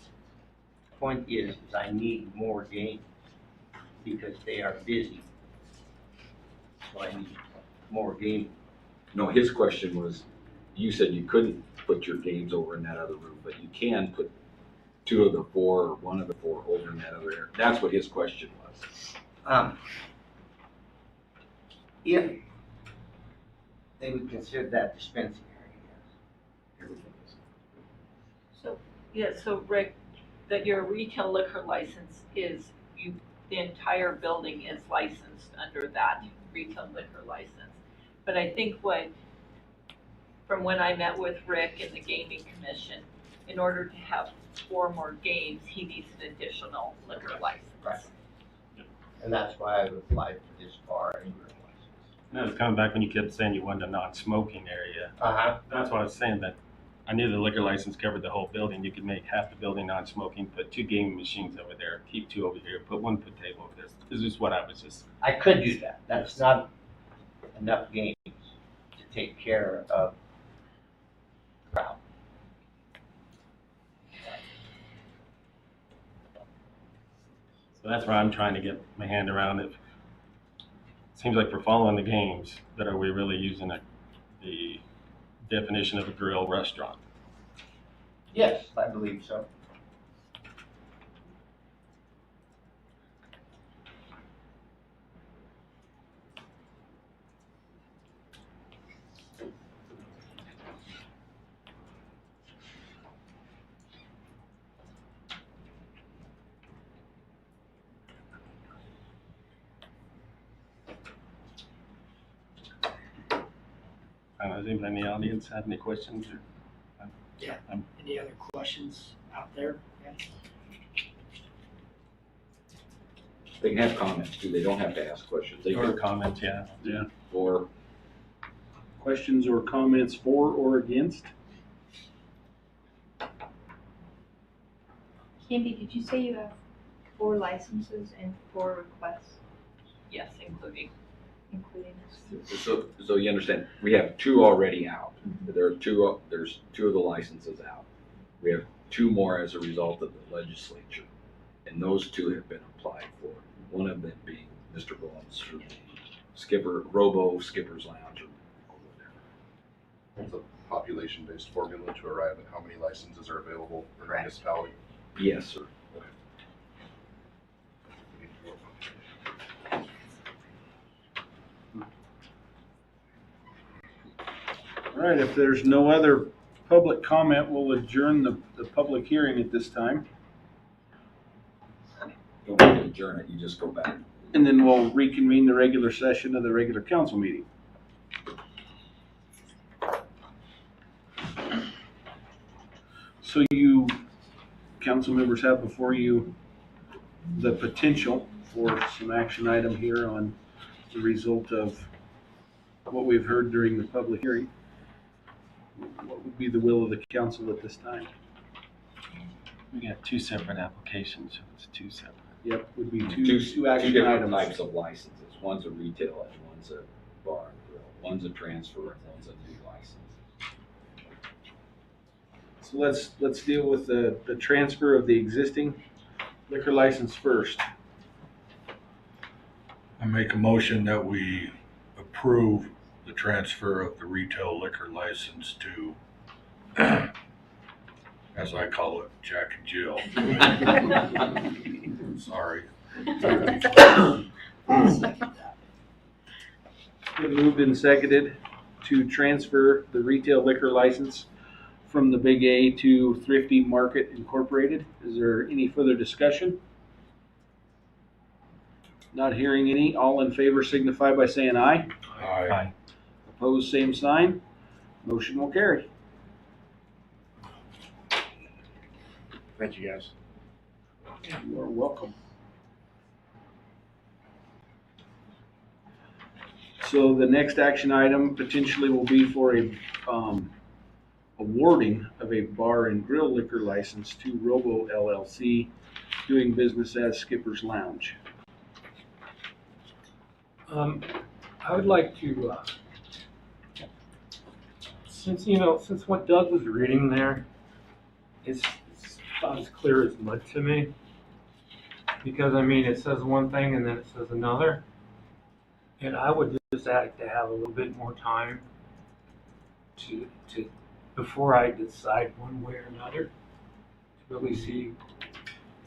The point is I need more games because they are busy. So I need more games. No, his question was, you said you couldn't put your games over in that other room, but you can put 2 of the 4 or 1 of the 4 over in that other area. That's what his question was. If they would consider that dispensing area, So, yeah, so Rick, that your retail liquor license is, the entire building is licensed under that retail liquor license. But I think from when I met with Rick and the gaming commission, in order to have 4 more games, he needs an additional liquor license. Right. And that's why I've applied for this bar and room license. that was coming back when you kept saying you wanted a non-smoking area. That's what I was saying, that I knew the liquor license covered the whole building. You could make half the building non-smoking, put 2 gaming machines over there, keep 2 over here, put 1 foot table over there. This is what I was just, I could do that. That's not enough games to take care of the crowd. so that's where I'm trying to get my hand around it. Seems like we're following the games, but are we really using the definition of a grill restaurant? Yes, I believe so. I don't know, does anybody in the audience have any questions? Any other questions out there? Yeah. They can have comments too. They don't have to ask questions. They Or can, comments, yeah. or Questions or comments for or against? Candy, did you say you have 4 licenses and 4 requests, Yes, including. including this? so you understand, we have 2 already out. There's 2 of the licenses out. We have 2 more as a result of the legislature. And those 2 have been applied for. One of them being Mr. Bowen's for the Skipper's Lounge or whatever. It's a population-based formula to arrive at how many licenses are available per municipality. Yes, sir. All right, if there's no other public comment, we'll adjourn the public hearing at this time. Don't need to adjourn it, you just go back. And then we'll reconvene the regular session of the regular council meeting. So you, council members, have before you the potential for some action item here on the result of what we've heard during the public hearing. What would be the will of the council at this time? We got 2 separate applications, so it's 2 separate. Yep, would be Two two action different items. types of licenses. One's a retail and one's a bar and grill. One's a transfer and one's a new license. So let's deal with the transfer of the existing liquor license first. I make a motion that we approve the transfer of the retail liquor license to, as I call it, Jack and Jill. Sorry. Been moved and seconded to transfer the retail liquor license from the Big A to Thrifty Market Incorporated. Is there any further discussion? Not hearing any. All in favor signify by saying aye. Aye. Opposed, same sign. Motion will carry. Thank you, guys. You are welcome. So the next action item potentially will be for a awarding of a bar and grill liquor license to Robo LLC, doing business as Skipper's Lounge. I would like to, since what Doug was reading there, it's about as clear as mud to me. Because, I mean, it says one thing and then it says another. And I would just like to have a little bit more time to before I decide one way or another, to really see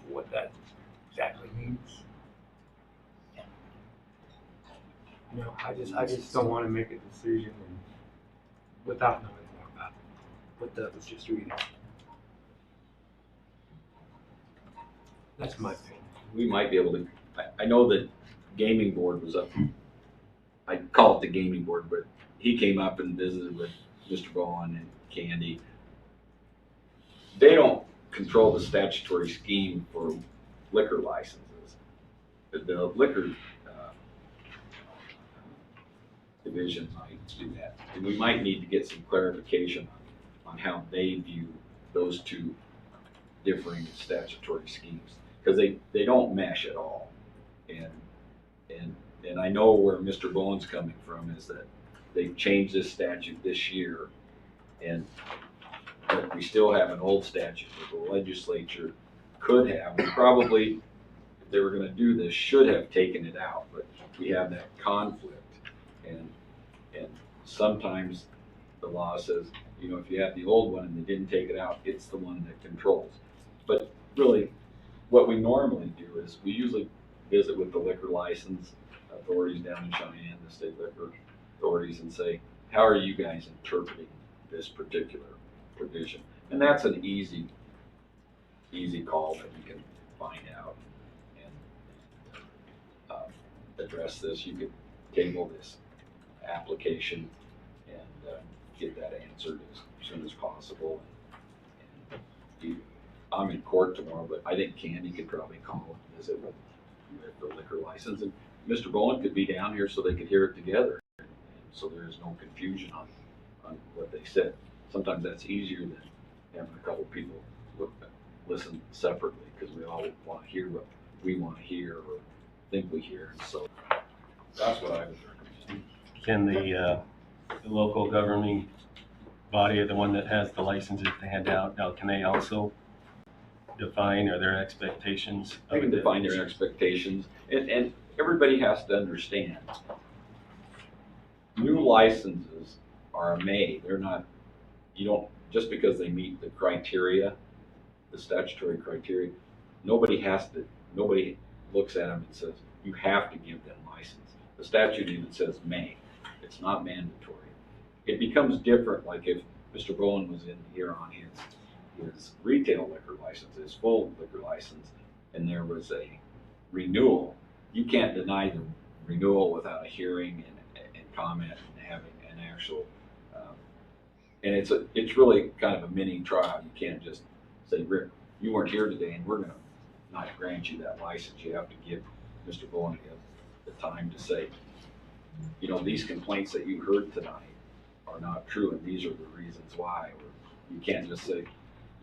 what that exactly means. You know, I just don't want to make a decision without knowing more about what Doug was just reading. That's my opinion. We might be able to, I know that gaming board was up, I call it the gaming board, but he came up and visited with Mr. Bowen and Candy. They don't control the statutory scheme for liquor licenses. The liquor division might do that. And we might need to get some clarification on how they view those two differing statutory schemes, because they don't mesh at all. And I know where Mr. Bowen's coming from is that they've changed this statute this year, but we still have an old statute that the legislature could have, and probably, if they were gonna do this, should have taken it out, but we have that conflict. And sometimes the law says, you know, if you have the old one and they didn't take it out, it's the one that controls. But really, what we normally do is we usually visit with the liquor license authorities down in Cheyenne, the state liquor authorities, and say, how are you guys interpreting this particular provision? And that's an easy call that we can find out and address this. You could table this application and get that answered as soon as possible. I'm in court tomorrow, but I think Candy could probably call and visit with the liquor license, and Mr. Bowen could be down here so they could hear it together, and so there's no confusion on what they said. Sometimes that's easier than having a couple people listen separately, because we all want to hear what we want to hear or think we hear. So that's what I would recommend. Can the local governing body, or the one that has the licenses to hand out, now can they also define, or their expectations? They can define their expectations, and everybody has to understand, new licenses are made. They're not, you don't, just because they meet the criteria, the statutory criteria, nobody looks at them and says, you have to give them license. The statute even says may. It's not mandatory. It becomes different, like if Mr. Bowen was in here on his retail liquor license, his full liquor license, and there was a renewal. You can't deny the renewal without a hearing and comment and having an actual, and it's really kind of a mini trial. You can't just say, Rick, you weren't here today and we're gonna not grant you that license. You have to give Mr. Bowen the time to say, you know, these complaints that you heard tonight are not true, and these are the reasons why. Or you can't just say,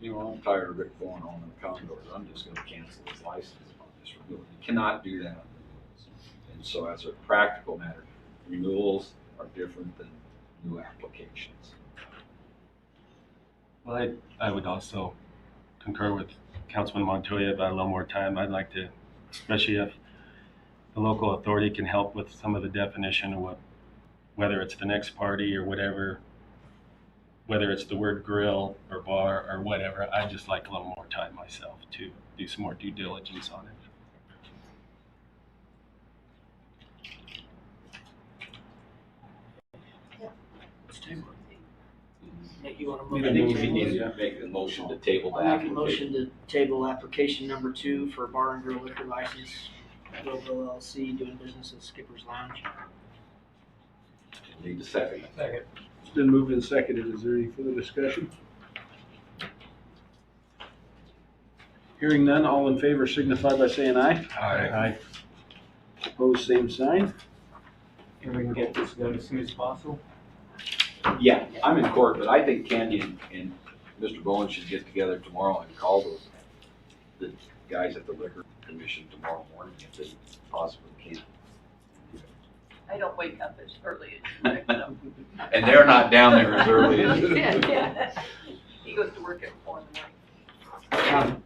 you know, I'm tired of Rick going on in the Condors, I'm just going to cancel his license on this renewal. You cannot do that on renewals. And so as a practical matter, renewals are different than new applications. Well, I would also concur with Councilman Montoya about a little more time. I'd like to, especially if the local authority can help with some of the definition of whether it's the next party or whatever, whether it's the word grill or bar or whatever. I'd just like a little more time myself to do some more due diligence on it. You want to I think we need to make a motion to table I'll that. make a motion to table application number 2 for bar and grill liquor license Grove LLC, doing business at Skipper's Lounge. Need a second. Second. It's been moved and seconded. Is there any further discussion? Hearing none, all in favor signify by saying aye. Aye. Opposed, same sign. And we can get this done as soon as possible. Yeah, I'm in court, but I think Candy and Mr. Bowen should get together tomorrow and call the guys at the Liquor Commission tomorrow morning if they possibly can. I don't wake up as early as Rick, so. And they're not down there as early as. Yeah. He goes to work at 4 in the morning.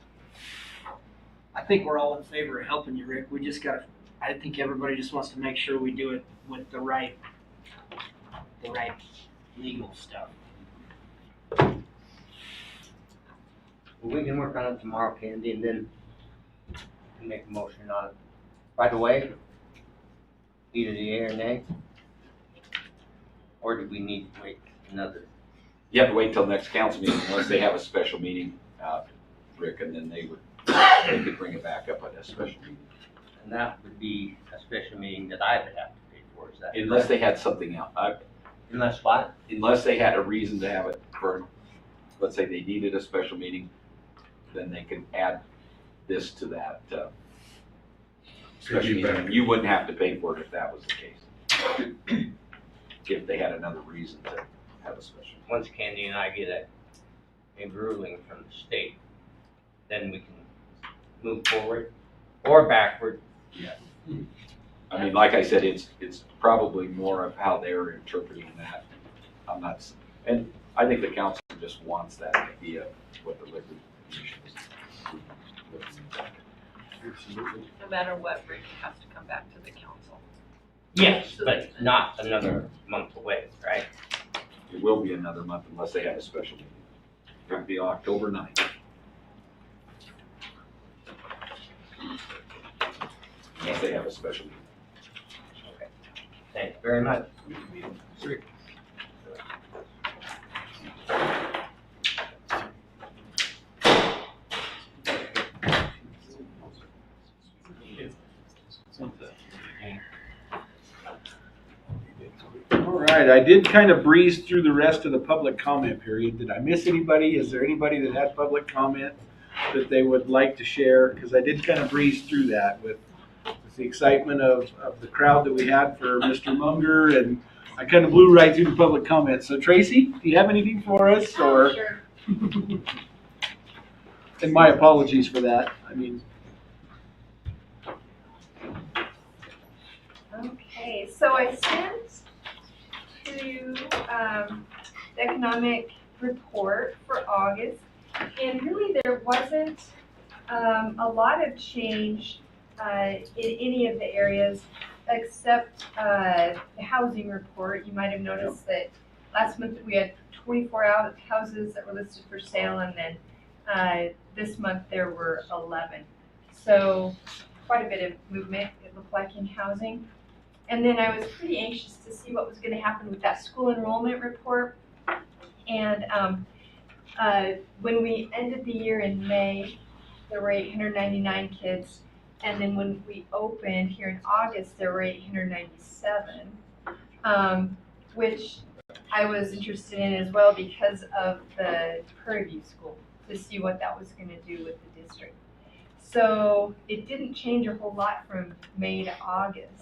I think we're all in favor of helping you, Rick. We just gotta, I think everybody just wants to make sure we do it with the right legal stuff. We can work on it tomorrow, Candy, and then make a motion on it. By the way, either the yea or nay, or do we need to wait another? You have to wait till next council meeting unless they have a special meeting, Rick, and then they could bring it back up at a special meeting. And that would be a special meeting that I would have to pay for, is that? Unless they had something else. Unless what? Unless they had a reason to have it for, let's say they needed a special meeting, then they could add this to that, special meeting. You wouldn't have to pay for it if that was the case. If they had another reason to have a special. Once Candy and I get a ruling from the state, then we can move forward or backward. Yeah. I mean, like I said, it's probably more of how they're interpreting that. I'm not, and I think the council just wants that idea, what the liquor commission is. No matter what, Rick has to come back to the council. Yes, but not another month away, right? It will be another month unless they have a special meeting. It would be October 9th. Unless they have a special meeting. Okay. Thank you very much. All right, I did kind of breeze through the rest of the public comment period. Did I miss anybody? Is there anybody that had public comment that they would like to share? Because I did kind of breeze through that with the excitement of the crowd that we had for Mr. Munger, and I kind of blew right through the public comments. So Tracy, do you have anything for us? Or Sure. And my apologies for that. I mean, Okay, so I sent to the economic report for August, and really there wasn't a lot of change in any of the areas except the housing report. You might have noticed that last month we had 24 houses that were listed for sale, and then this month there were 11. So quite a bit of movement, it looked like, in housing. And then I was pretty anxious to see what was going to happen with that school enrollment report. And when we ended the year in May, there were 899 kids. And then when we opened here in August, there were 897, which I was interested in as well because of the Prairie View School, to see what that was going to do with the district. So it didn't change a whole lot from May to August.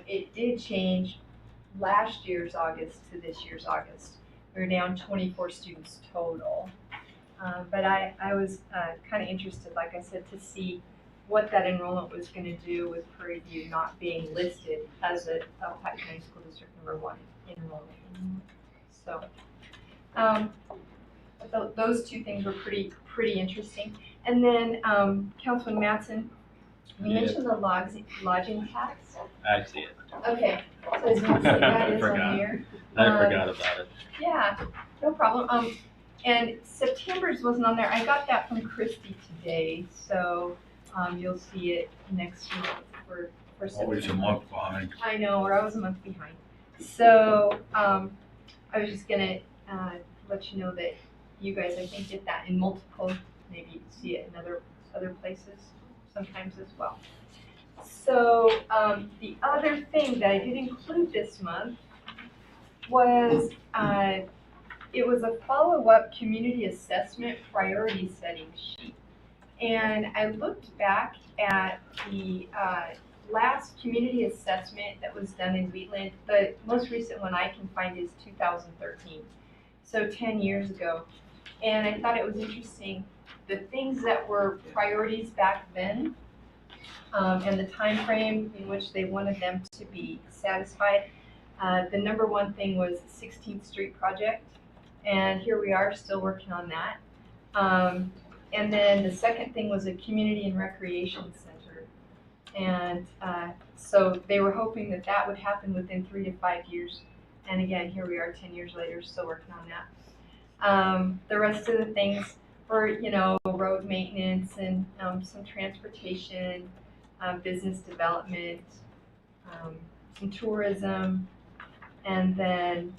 It did change last year's August to this year's August. We were down 24 students total. But I was kind of interested, like I said, to see what that enrollment was going to do with Prairie View not being listed as a Pike County School District #1 enrollment. So those two things were pretty interesting. And then Councilman Mattson, you mentioned the lodging tax. I see it. Okay, so as you can see, that is on here. I forgot about it. Yeah, no problem. And September's wasn't on there. I got that from Christy today, so you'll see it next week for September. Always a month behind. I know, or I was a month behind. So I was just gonna let you know that you guys, I think, get that in multiple. Maybe see it in other places sometimes as well. So, the other thing that I did include this month was, it was a follow-up community assessment priority setting sheet. And I looked back at the last community assessment that was done in Wheatland. The most recent one I can find is 2013, so 10 years ago. And I thought it was interesting, the things that were priorities back then, and the time frame in which they wanted them to be satisfied. The number one thing was 16th Street project, and here we are still working on that. And then the second thing was a community and recreation center. And so they were hoping that that would happen within 3 to 5 years. And again, here we are 10 years later, still working on that. The rest of the things were, road maintenance and some transportation, business development, some tourism, and then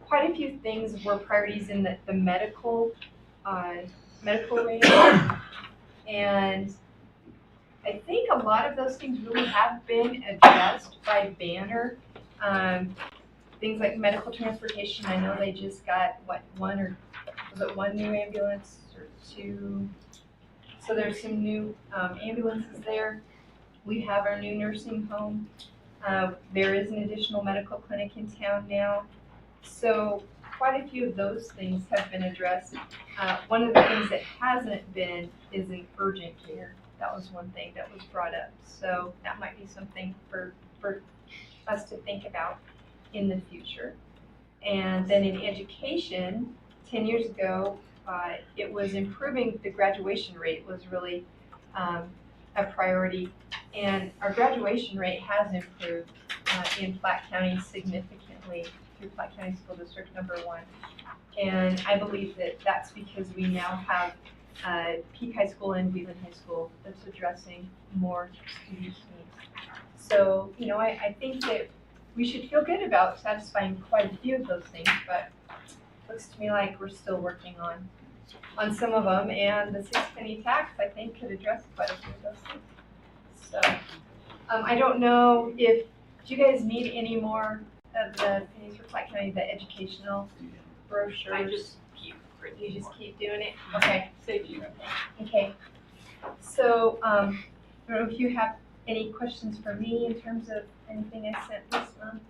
quite a few things were priorities in the medical range. And I think a lot of those things really have been addressed by Banner. Things like medical transportation, I know they just got, one new ambulance or two? So there's some new ambulances there. We have our new nursing home. There is an additional medical clinic in town now. So quite a few of those things have been addressed. One of the things that hasn't been is an urgent care. That was one thing that was brought up. So that might be something for us to think about in the future. And then in education, 10 years ago, it was improving the graduation rate was really a priority. And our graduation rate has improved in Platte County significantly through Platte County School District number 1. And I believe that that's because we now have Peak High School and Wheatland High School that's addressing more students' needs. So, I think that we should feel good about satisfying quite a few of those things, but it looks to me like we're still working on some of them, and the 6-penny tax, I think, could address quite a few of those things. So, I don't know do you guys need any more of the pennies for Platte County, the educational brochures? I just keep printing. You just keep doing it? Okay. Save you. Okay. So, I don't know if you have any questions for me in terms of anything I sent this month.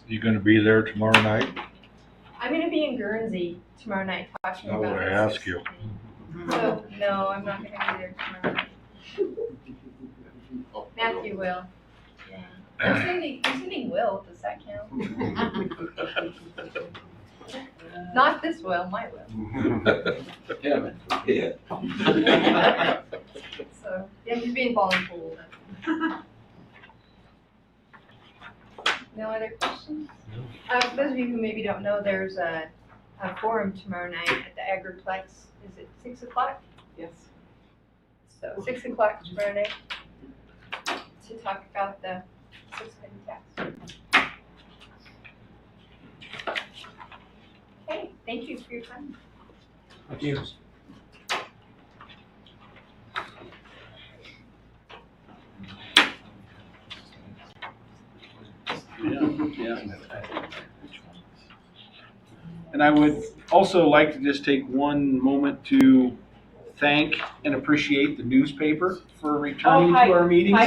You gonna be there tomorrow night? I'm going to be in Guernsey tomorrow night talking I about would this. ask you. So, no, I'm not going to be there tomorrow night. Matthew will. Yeah. I'm sending Will. Does that count? Not this Will, my Will. Yeah. So, yeah, he's being voluntold. No other questions? For those of you who maybe don't know, there's a forum tomorrow night at the Agriplex. Is it 6 o'clock? Yes. So 6 o'clock tomorrow night to talk about the 6-penny tax. Okay, thank you for your time. Thank you. And I would also like to just take one moment to thank and appreciate the newspaper for returning to our meetings.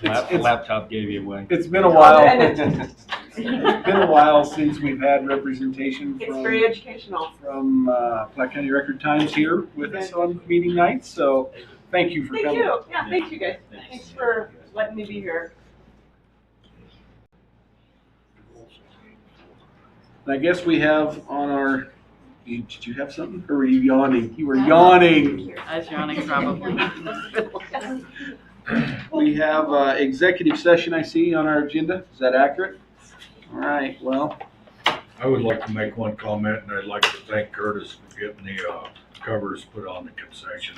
Laptop gave you away. It's been a while. It's been a while since we've had representation It's very educational. from Platte County Record Times here with us on meeting nights. So thank you for Thank coming. you. Yeah, thank you guys. Thanks for letting me be here. And I guess we have on our. Did you have something, or were you yawning? You were yawning. I was yawning probably. We have executive session, I see, on our agenda. Is that accurate? All right, well. I would like to make one comment, and I'd like to thank Curtis for getting the covers put on the concession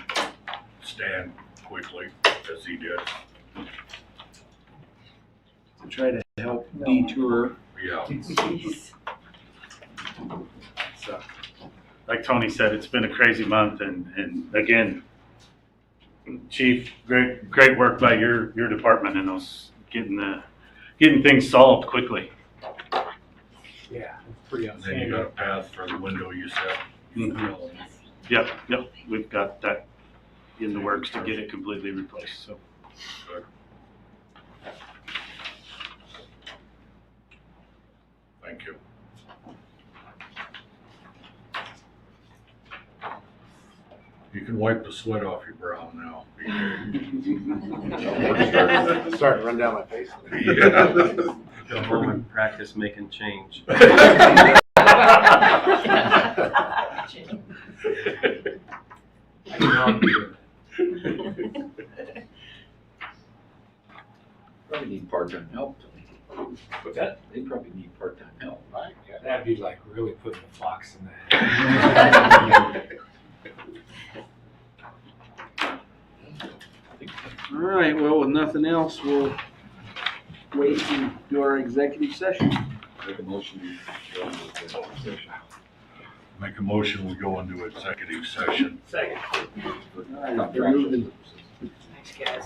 stand quickly, as he did. To try to help detour. Yeah. So, like Tony said, it's been a crazy month, and again, Chief, great work by your department in those getting things solved quickly. Yeah, it's pretty And then you got a path for the window you said. Yep, we've got that in the works to get it completely replaced. So. Thank you. You can wipe the sweat off your brow now. Starting to run down my face. Yeah. Go home and practice making change. Probably need part-time help, Tony. What's that? They probably need part-time help. Right, yeah. That'd be like really putting the fox in the head. All right, well, with nothing else, we'll wait and do our executive session. Make a motion to go into executive session. Make a motion, we go into executive session. Second. All right, they're moving, Thanks, guys.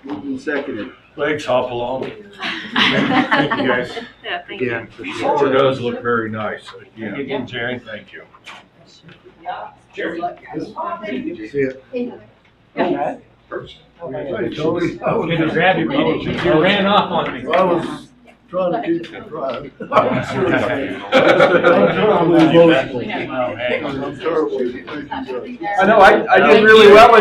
moving seconded. Legs hop along. Thank you, guys. Yeah, thank Yeah, it does look very nice. Yeah. Again, Jerry. Thank you. Jerry. Yeah. Hey, Tony. Gonna grab you, bro. You ran off on me. I was trying to keep it dry. I'm I'm terrible. I know, I did really well with